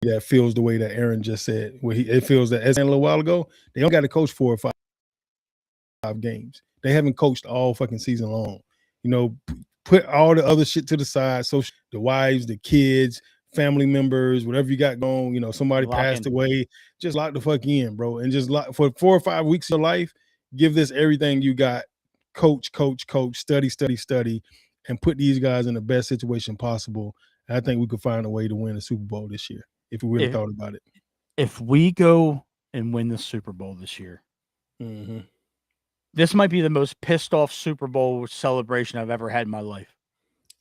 that feels the way that Aaron just said. Where it feels that as a little while ago, they only got to coach 4 or 5 games. They haven't coached all fucking season long. Put all the other shit to the side. So the wives, the kids, family members, whatever you got going, somebody passed away, just lock the fuck in, bro. And just for 4 or 5 weeks of your life, give this everything you got. Coach, study, and put these guys in the best situation possible. And I think we could find a way to win the Super Bowl this year if we really thought about it. If we go and win the Super Bowl this year, this might be the most pissed off Super Bowl celebration I've ever had in my life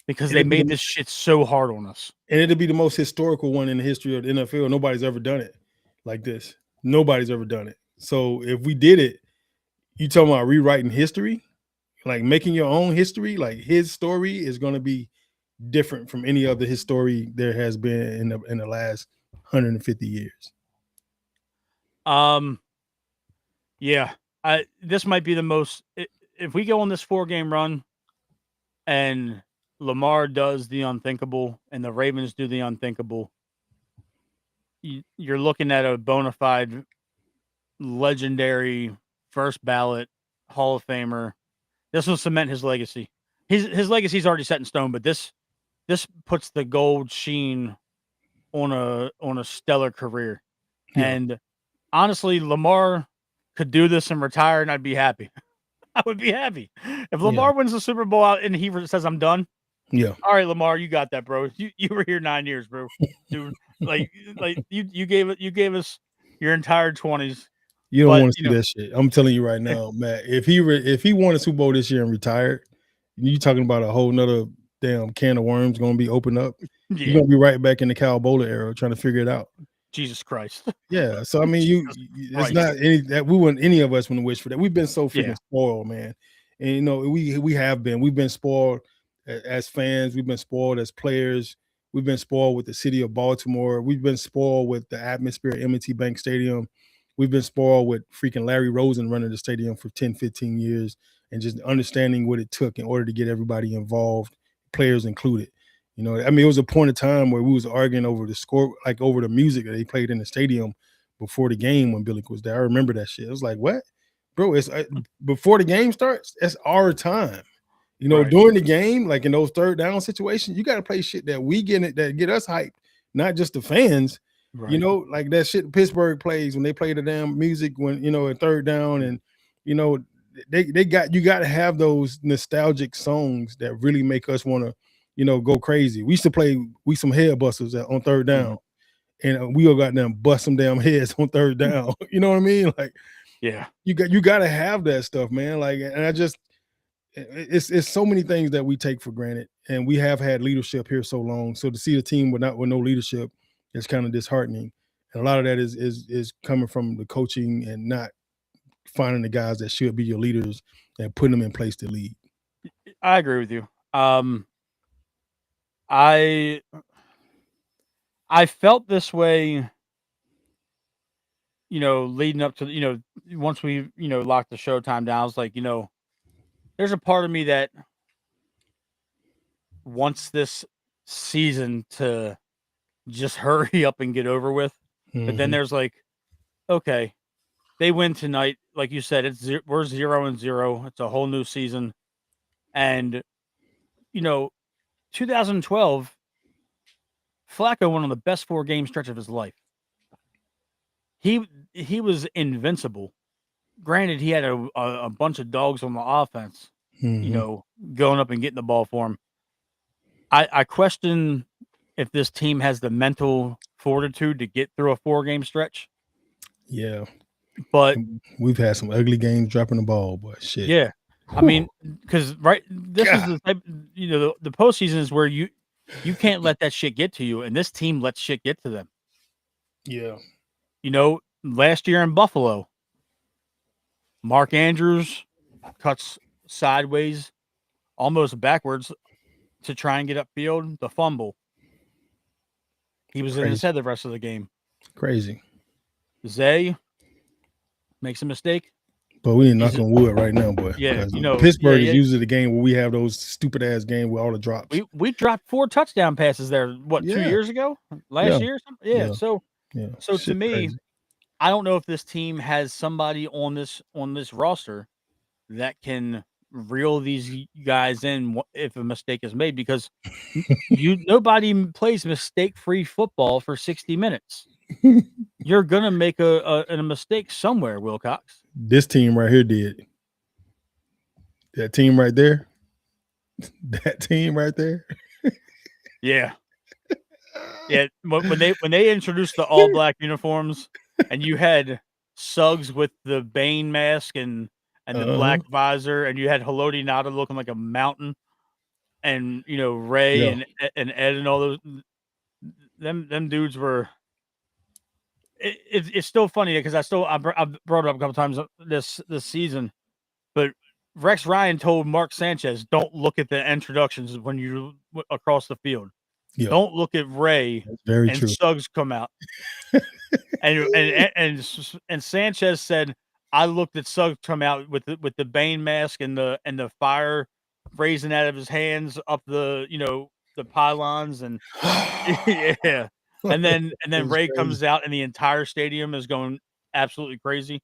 because they made this shit so hard on us. And it'll be the most historical one in the history of the NFL. Nobody's ever done it like this. Nobody's ever done it. So if we did it, you talking about rewriting history, like making your own history, like his story is going to be different from any other history there has been in the last 150 years. Yeah. This might be the most. If we go on this 4-game run, and Lamar does the unthinkable, and the Ravens do the unthinkable, you're looking at a bona fide, legendary, first ballot Hall of Famer. This will cement his legacy. His legacy's already set in stone, but this puts the gold sheen on a stellar career. Yeah. And honestly, Lamar could do this and retire, and I'd be happy. I would be happy if Lamar wins the Super Bowl out and he says, "I'm done." Yeah. All right, Lamar, you got that, bro. You were here 9 years, bro. Dude, like you gave us your entire 20s. You don't want to see that shit. I'm telling you right now, Matt. If he won a Super Bowl this year and retired, you talking about a whole nother damn can of worms going to be opened up. Yeah. You're going to be right back in the Cal Bowler era trying to figure it out. Jesus Christ. Yeah. So I mean, it's not any that we wouldn't any of us want to wish for that. We've been so freaking spoiled, man. And we've been spoiled as fans, we've been spoiled as players, we've been spoiled with the city of Baltimore, we've been spoiled with the atmosphere at M&T Bank Stadium, we've been spoiled with freaking Larry Rosen running the stadium for 10-15 years and just understanding what it took in order to get everybody involved, players included. I mean, it was a point of time where we was arguing over the score, like over the music that they played in the stadium before the game when Billy was there. I remember that shit. It was like, what? Bro, it's before the game starts, that's our time. During the game, like in those third down situations, you got to play shit that we that get us hyped, not just the fans. Right. Like that shit Pittsburgh plays when they play the damn music when, at third down and, you got to have those nostalgic songs that really make us want to, go crazy. We used to play some head busters on third down, and we all got them bust some damn heads on third down. You know what I mean? Like, yeah, you got to have that stuff, man. Like, and it's so many things that we take for granted, and we have had leadership here so long. So to see a team with no leadership is kind of disheartening, and a lot of that is coming from the coaching and not finding the guys that should be your leaders and putting them in place to lead. I agree with you. I felt this way, leading up to, once we, locked the Showtime down. I was like, there's a part of me that wants this season to just hurry up and get over with. But then there's like, okay, they win tonight. Like you said, we're 0-0. It's a whole new season. And, 2012, Flacco went on the best 4-game stretch of his life. He was invincible. Granted, he had a bunch of dogs on the offense, going up and getting the ball for him. I question if this team has the mental fortitude to get through a 4-game stretch. Yeah. But we've had some ugly games dropping the ball, but shit. Yeah. I mean, because this is the type, the postseason is where you can't let that shit get to you, and this team lets shit get to them. Yeah. Last year in Buffalo, Mark Andrews cuts sideways, almost backwards, to try and get upfield, the fumble. He was in his head the rest of the game. Crazy. Zay makes a mistake. But we ain't knock on wood right now, boy. Yeah, Pittsburgh is usually the game where we have those stupid ass games with all the drops. We dropped 4 touchdown passes there. 2 years ago, last year, or something? Yeah. So to me, crazy. I don't know if this team has somebody on this roster that can reel these guys in if a mistake is made, because nobody plays mistake-free football for 60 minutes. You're gonna make a mistake somewhere, Wilcox. This team right here did. That team right there. That team right there. Yeah. Yeah. When they introduced the all black uniforms, and you had Suggs with the Bane mask and the black visor, and you had Haloti Ngata looking like a mountain, and Ray and Ed and all those them dudes were. It's still funny because I brought it up a couple times this season, but Rex Ryan told Mark Sanchez, "Don't look at the introductions when you across the field. Yeah. Don't look at Ray and true. Suggs come out." and Sanchez said, "I looked at Suggs come out with the Bane mask and the fire raising out of his hands up the the pylons and yeah." And then Ray comes out and the entire stadium is going absolutely crazy.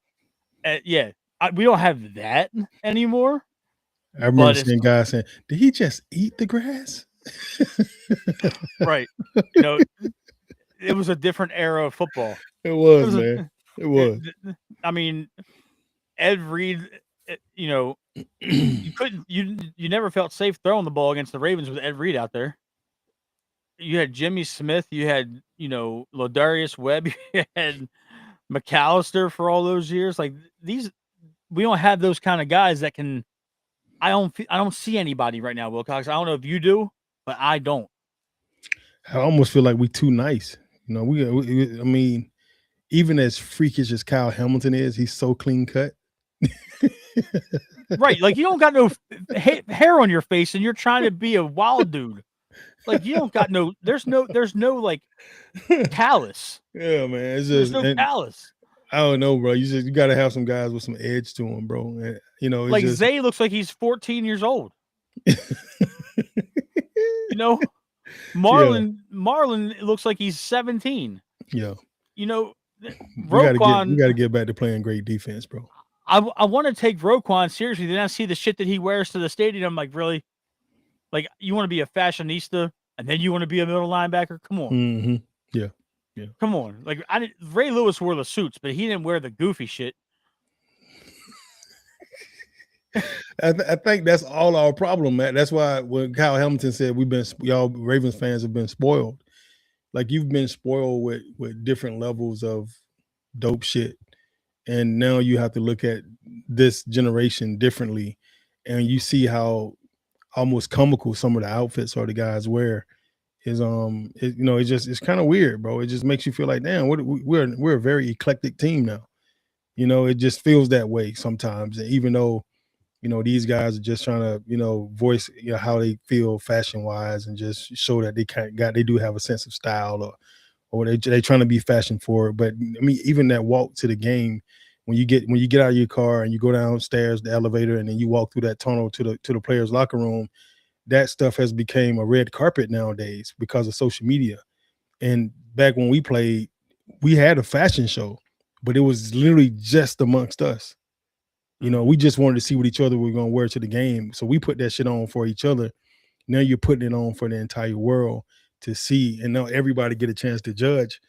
We don't have that anymore. I remember seeing guys saying, "Did he just eat the grass?" Right. It was a different era of football. It was, man. It was. I mean, Ed Reed, you never felt safe throwing the ball against the Ravens with Ed Reed out there. You had Jimmy Smith, you had, Ladarius Webb, you had McAllister for all those years. Like we don't have those kind of guys that can. I don't see anybody right now, Wilcox. I don't know if you do, but I don't. I almost feel like we too nice. I mean, even as freakish as Kyle Hamilton is, he's so clean cut. Right, like you don't got no hair on your face, and you're trying to be a wild dude. Like you don't got no. There's no like callus. Yeah, man. There's no callus. I don't know, bro. You got to have some guys with some edge to them, bro. And, like Zay looks like he's 14 years old. Marlon looks like he's 17. Yeah. Roquan. We got to get back to playing great defense, bro. I want to take Roquan seriously. Then I see the shit that he wears to the stadium. I'm like, really? Like, you want to be a fashionista and then you want to be a middle linebacker? Come on. Mm-hmm. Yeah. Come on. Like, Ray Lewis wore the suits, but he didn't wear the goofy shit. I think that's all our problem, man. That's why when Kyle Hamilton said y'all Ravens fans have been spoiled. Like, you've been spoiled with different levels of dope shit. And now you have to look at this generation differently. And you see how almost comical some of the outfits or the guys wear is it's kind of weird, bro. It just makes you feel like, damn, we're a very eclectic team now. You know, it just feels that way sometimes. And even though, you know, these guys are just trying to, you know, voice, you know, how they feel fashion wise and just show that they do have a sense of style, or they trying to be fashion forward. But I mean, even that walk to the game, when you get out of your car and you go downstairs the elevator and then you walk through that tunnel to the players' locker room, that stuff has become a red carpet nowadays because of social media. And back when we played, we had a fashion show, but it was literally just amongst us. You know, we just wanted to see what each other were going to wear to the game. So we put that shit on for each other. Now you're putting it on for the entire world to see, and now everybody get a chance to judge,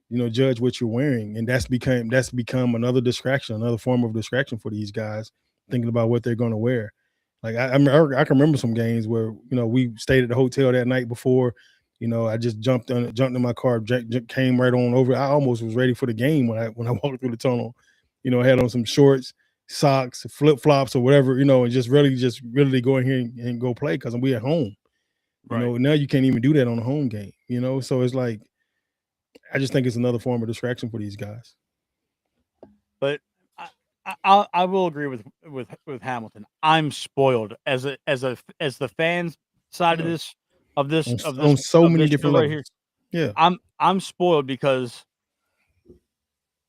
you know, judge what you're wearing. And that's become another distraction, another form of distraction for these guys thinking about what they're going to wear. Like I can remember some games where, you know, we stayed at the hotel that night before. You know, I just jumped in my car, came right on over. I almost was ready for the game when I walked through the tunnel. You know, I had on some shorts, socks, flip flops, or whatever. You know, and just really go in here and go play because we at home. You know, now you can't even do that on a home game. You know, so it's like I just think it's another form of distraction for these guys. But I will agree with Hamilton. I'm spoiled as the fans side of this on so many different levels. Right here. Yeah, I'm spoiled because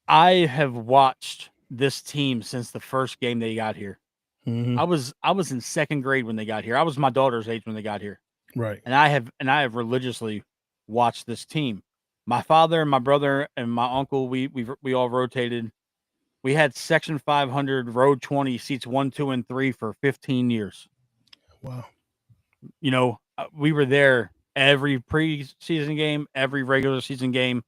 I have watched this team since the first game they got here. Mm-hmm. I was in second grade when they got here. I was my daughter's age when they got here. Right. And I have religiously watched this team. My father and my brother and my uncle, we all rotated. We had Section 500, Road 20, seats 1, 2, and 3 for 15 years. Wow. You know, we were there every preseason game, every regular season game,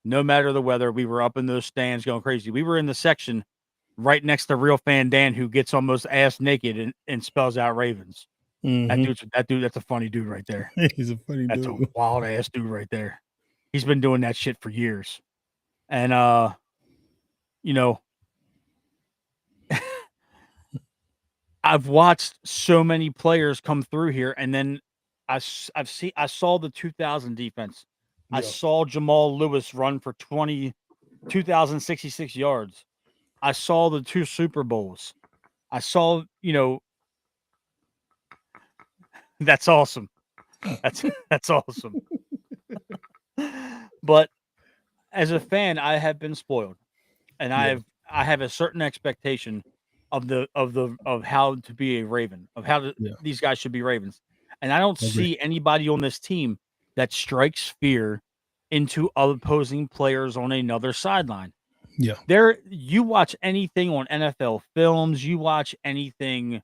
no matter the weather. We were up in those stands going crazy. We were in the section right next to Real Fan Dan, who gets almost ass naked and spells out Ravens. Mm-hmm. That dude, that's a funny dude right there. He's a funny dude. That's a wild ass dude right there. He's been doing that shit for years. And, you know, I've watched so many players come through here, and then I saw the 2000 defense. Yeah. I saw Jamal Lewis run for 2,066 yards. I saw the 2 Super Bowls. I saw, you know, that's awesome. That's awesome. But as a fan, I have been spoiled, and I have a certain expectation of how to be a Raven, of how these guys should be Ravens. And I don't see anybody on this team that strikes fear into opposing players on another sideline. Yeah. You watch anything on NFL films, you watch anything,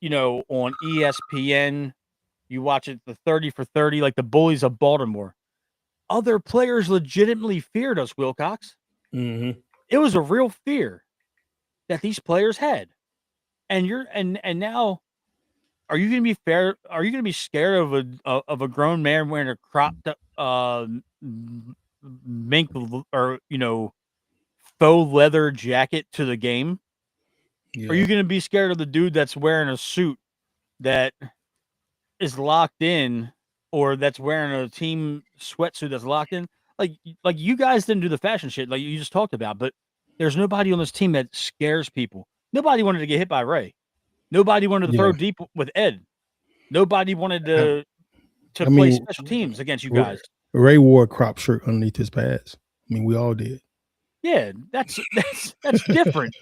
you know, on ESPN, you watch it the 30 for 30, like the Bullies of Baltimore. Other players legitimately feared us, Wilcox. Mm-hmm. It was a real fear that these players had. And now, are you going to be fair? Are you going to be scared of a grown man wearing a cropped mink or, you know, faux leather jacket to the game? Yeah. Are you going to be scared of the dude that's wearing a suit that is locked in, or that's wearing a team sweatsuit that's locked in? Like you guys didn't do the fashion shit like you just talked about, but there's nobody on this team that scares people. Nobody wanted to get hit by Ray. Nobody wanted to throw deep with Ed. Nobody wanted to play special teams against you guys. Ray wore a crop shirt underneath his pads. I mean, we all did. Yeah, that's different.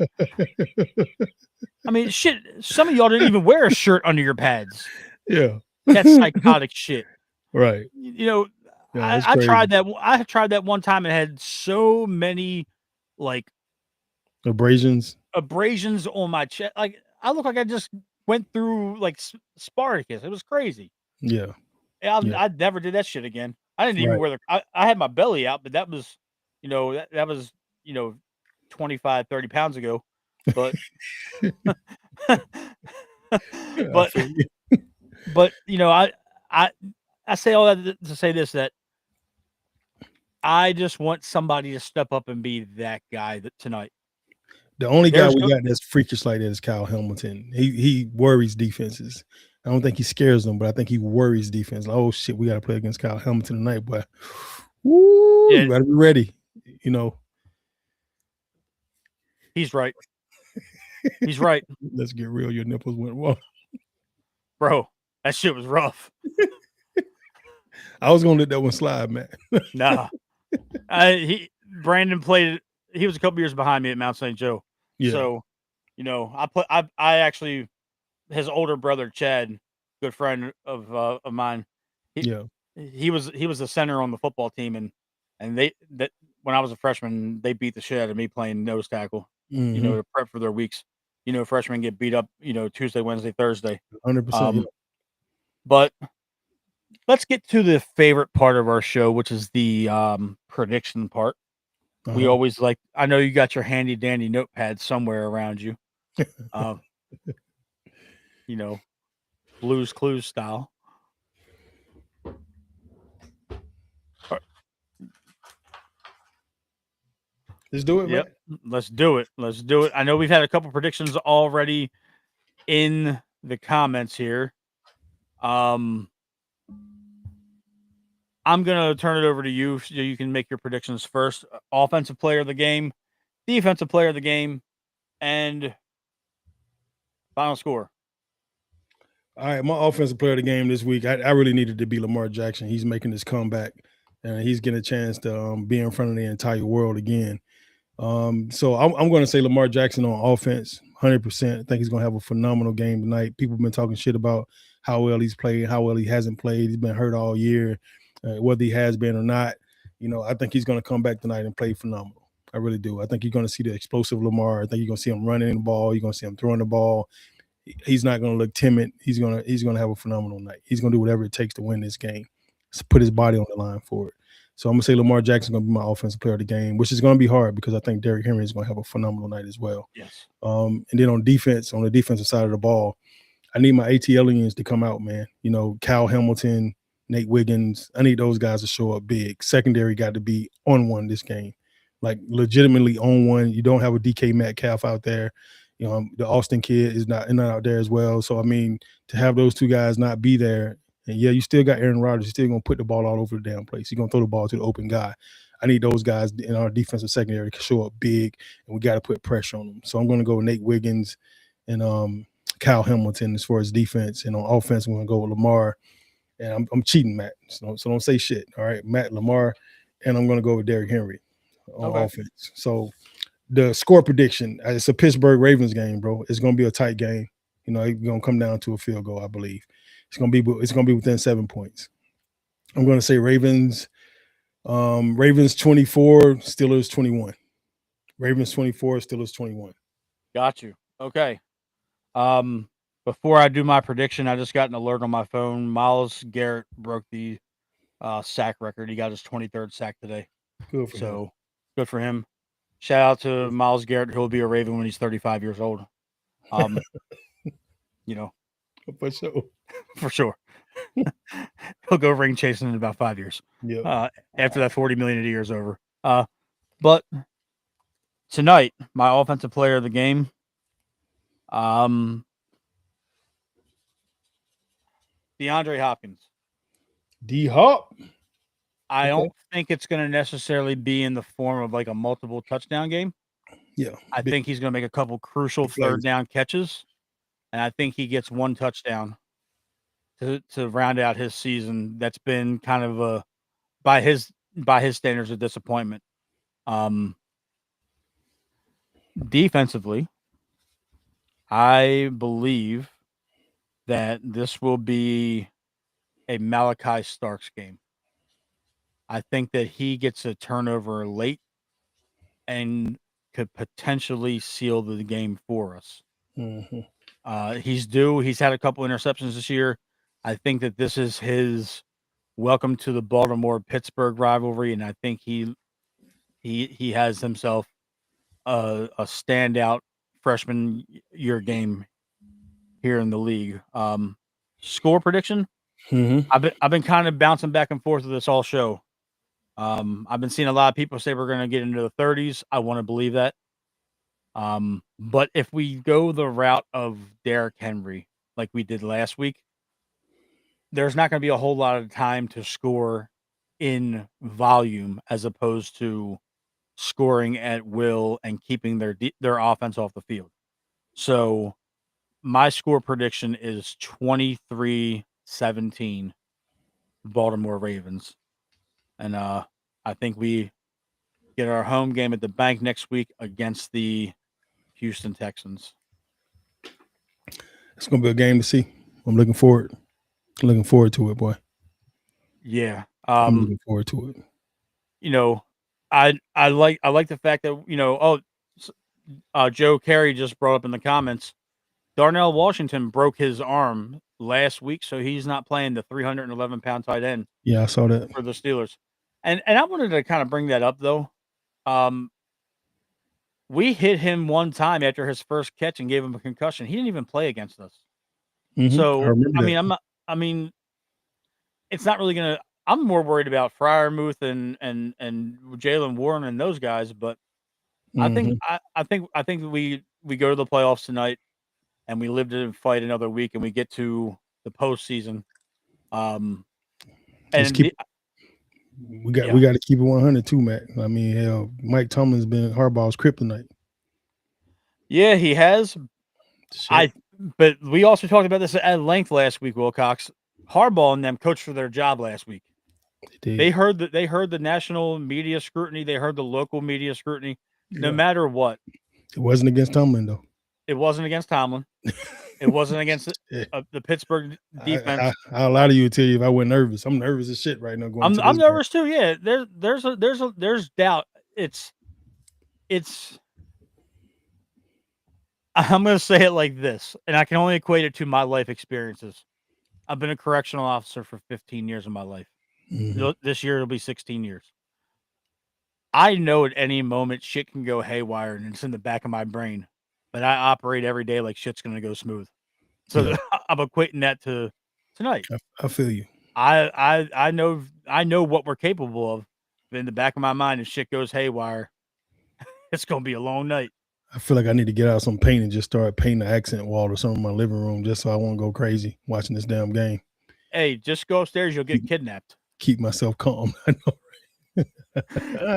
I mean, shit. Some of y'all didn't even wear a shirt under your pads. Yeah, that's psychotic shit. Right. You know, I tried that. I tried that one time and had so many like abrasions on my chest. Like I look like I just went through like Spartacus. It was crazy. Yeah. I never did that shit again. I didn't even wear I had my belly out, but that was, you know, that was, you know, 25, 30 pounds ago. But but you know, I say all that to say this, that I just want somebody to step up and be that guy tonight. The only guy we got that's freakish like that is Kyle Hamilton. He worries defenses. I don't think he scares them, but I think he worries defense. Like, oh shit, we got to play against Kyle Hamilton tonight, but you got to be ready. You know. He's right. He's right. Let's get real. Your nipples went wrong. Bro, that shit was rough. I was gonna let that one slide, man. Nah. Brandon played. He was a couple years behind me at Mount St. Joe. Yeah. So, I actually, his older brother Chad, good friend of mine. He was the center on the football team, and when I was a freshman, they beat the shit out of me playing nose tackle. To prep for their weeks. Freshmen get beat up. Tuesday, Wednesday, Thursday. 100%. But let's get to the favorite part of our show, which is the prediction part. We always I know you got your handy dandy notepad somewhere around you. Blues Clues style. Let's do it, Yep. man. Let's do it. I know we've had a couple predictions already in the comments here. I'm going to turn it over to you so you can make your predictions first. Offensive player of the game, defensive player of the game, and final score. All right, my offensive player of the game this week, I really needed to be Lamar Jackson. He's making this comeback, and he's getting a chance to be in front of the entire world again. So I'm going to say Lamar Jackson on offense, 100%. I think he's going to have a phenomenal game tonight. People have been talking shit about how well he's played, how well he hasn't played. He's been hurt all year, whether he has been or not. I think he's going to come back tonight and play phenomenal. I really do. I think you're going to see the explosive Lamar. I think you're going to see him running the ball. You're going to see him throwing the ball. He's not going to look timid. He's going to have a phenomenal night. He's going to do whatever it takes to win this game. Just put his body on the line for it. So I'm going to say Lamar Jackson's going to be my offensive player of the game, which is going to be hard because I think Derrick Henry is going to have a phenomenal night as well. Yes. And then on defense, on the defensive side of the ball, I need my ATLians to come out, man. Kyle Hamilton, Nate Wiggins. I need those guys to show up big. Secondary got to be on one this game, like legitimately on one. You don't have a DK Metcalf out there. The Austin kid is not out there as well. So, to have those two guys not be there, and yeah, you still got Aaron Rodgers. You're still going to put the ball all over the damn place. You're going to throw the ball to the open guy. I need those guys in our defensive secondary to show up big, and we got to put pressure on them. So I'm going to go with Nate Wiggins and Kyle Hamilton as far as defense. And on offense, I'm going to go with Lamar. And I'm cheating, Matt. So don't say shit. All right, Matt, Lamar, and I'm going to go with Derrick Henry on offense. So the score prediction, it's a Pittsburgh Ravens game, bro. It's going to be a tight game. It's going to come down to a field goal, I believe. It's going to be within 7 points. I'm going to say Ravens 24, Steelers 21. Ravens 24, Steelers 21. Got you. Okay. Before I do my prediction, I just got an alert on my phone. Myles Garrett broke the sack record. He got his 23rd sack today. Good for him. Good for him. Shout out to Myles Garrett, who'll be a Raven when he's 35 years old. For sure. For sure. He'll go ring chasing in about 5 years. Yeah. After that $40 million a year is over. But tonight, my offensive player of the game, DeAndre Hopkins. D-Hop. I don't think it's going to necessarily be in the form of like a multiple touchdown game. Yeah. I think he's going to make a couple crucial third down catches, and I think he gets one touchdown to round out his season. That's been kind of by his standards, a disappointment. Defensively, I believe that this will be a Malachi Starks game. I think that he gets a turnover late and could potentially seal the game for us. Mm-hmm. He's due. He's had a couple interceptions this year. I think that this is his welcome to the Baltimore-Pittsburgh rivalry, and I think he has himself a standout freshman year game here in the league. Score prediction? Mm-hmm. I've been kind of bouncing back and forth with this all show. I've been seeing a lot of people say we're going to get into the 30s. I want to believe that. But if we go the route of Derrick Henry, like we did last week, there's not going to be a whole lot of time to score in volume as opposed to scoring at will and keeping their offense off the field. So my score prediction is 23-17 Baltimore Ravens. And I think we get our home game at the bank next week against the Houston Texans. It's gonna be a game to see. I'm looking forward to it, boy. Yeah. I'm looking forward to it. You know, I like the fact that, Joe Carey just brought up in the comments, Darnell Washington broke his arm last week, so he's not playing the 311-pound tight end. Yeah, I saw that for the Steelers. And I wanted to kind of bring that up though. We hit him one time after his first catch and gave him a concussion. He didn't even play against us. Mm-hmm. So I mean, it's not really gonna. I'm more worried about Freiermuth and Jaylen Warren and those guys, but Mm-hmm. I think we go to the playoffs tonight, and we live to fight another week, and we get to the postseason. We got to keep it 100 too, Matt. I mean, hell, Mike Tomlin's been Harbaugh's kryptonite. Yeah, he has. Shit. But we also talked about this at length last week, Wilcox. Harbaugh and them coached for their job last week. They heard the national media scrutiny. They heard the local media scrutiny. No matter what, it wasn't against Tomlin though. It wasn't against Tomlin. It wasn't against the Pittsburgh defense. I'll lie to you and tell you if I wasn't nervous. I'm nervous as shit right now. I'm nervous too. Yeah, there's doubt. It's. I'm going to say it like this, and I can only equate it to my life experiences. I've been a correctional officer for 15 years of my life. Mm-hmm. This year it'll be 16 years. I know at any moment shit can go haywire, and it's in the back of my brain. But I operate every day like shit's going to go smooth. So I'm equating that to tonight. I feel you. I know what we're capable of. But in the back of my mind, if shit goes haywire, it's going to be a long night. I feel like I need to get out some paint and just start painting the accent wall or something in my living room just so I won't go crazy watching this damn game. Hey, just go upstairs. You'll get kidnapped. Keep myself calm. I know.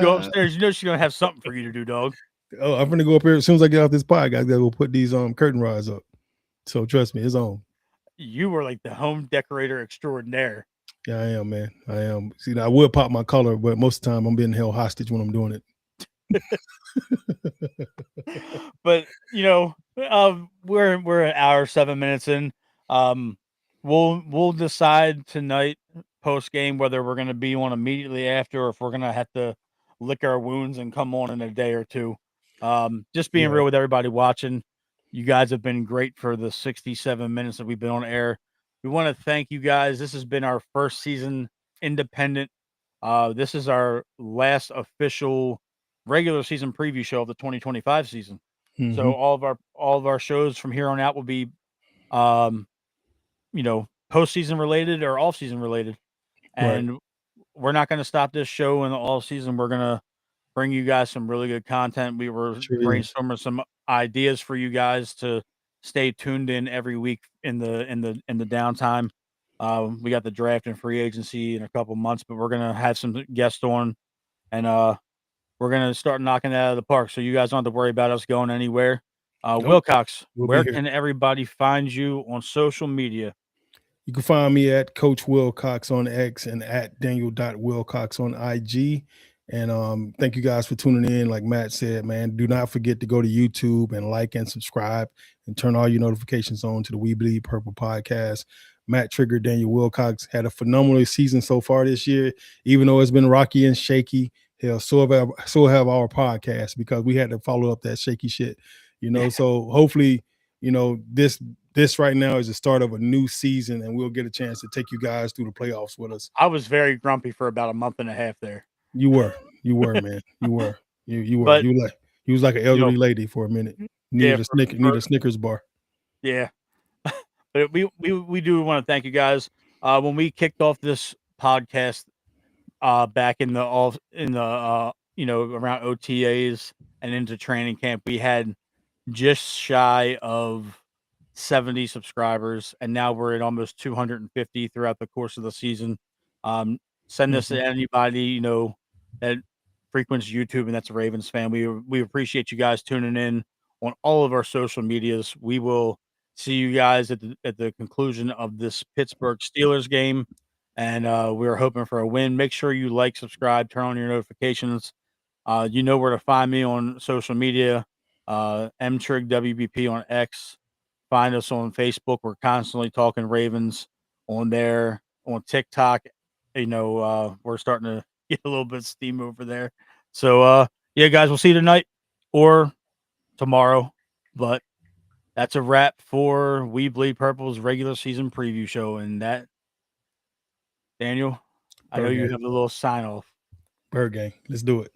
Go upstairs. You know she's going to have something for you to do, dog. Oh, I'm going to go up here as soon as I get off this pod. I got to go put these curtain rods up. So trust me, it's on. You were like the home decorator extraordinaire. Yeah, I am, man. I am. See, I will pop my collar, but most of the time I'm being held hostage when I'm doing it. But we're an hour 7 minutes in. We'll decide tonight post game whether we're going to be on immediately after or if we're going to have to lick our wounds and come on in a day or two. Just being real with everybody watching. You guys have been great for the 67 minutes that we've been on air. We want to thank you guys. This has been our first season independent. This is our last official regular season preview show of the 2025 season. Mm-hmm. So all of our shows from here on out will be, postseason related or off season related. And we're not going to stop this show in the off season. We're going to bring you guys some really good content. We were brainstorming some ideas for you guys to stay tuned in every week in the downtime. We got the draft and free agency in a couple months, but we're going to have some guests on and, we're going to start knocking that out of the park. So you guys don't have to worry about us going anywhere. Wilcox, where can everybody find you on social media? You can find me at Coach Wilcox on X and at Daniel.Wilcox on IG. And thank you guys for tuning in. Like Matt said, man, do not forget to go to YouTube and like and subscribe and turn all your notifications on to the We Bleed Purple podcast. Matt Trigger, Daniel Wilcox had a phenomenal season so far this year, even though it's been rocky and shaky. Hell, so have our podcast because we had to follow up that shaky shit, So hopefully, this right now is the start of a new season, and we'll get a chance to take you guys through the playoffs with us. I was very grumpy for about a month and a half there. You were, man. You were. You were. But, you was like an elderly lady for a minute. Needed a Snickers bar. Yeah. But we do want to thank you guys. When we kicked off this podcast back in the around OTAs and into training camp, we had just shy of 70 subscribers, and now we're at almost 250 throughout the course of the season. Send this to anybody that frequents YouTube, and that's a Ravens fan. We appreciate you guys tuning in on all of our social medias. We will see you guys at the conclusion of this Pittsburgh Steelers game, and we're hoping for a win. Make sure you like, subscribe, turn on your notifications. You know where to find me on social media. MTrigWBP on X. Find us on Facebook. We're constantly talking Ravens on there. On TikTok, we're starting to get a little bit of steam over there. So, yeah, guys, we'll see you tonight or tomorrow. But that's a wrap for We Bleed Purple's regular season preview show. And that, Daniel, I know you have a little sign off. Bird gang. Let's do it.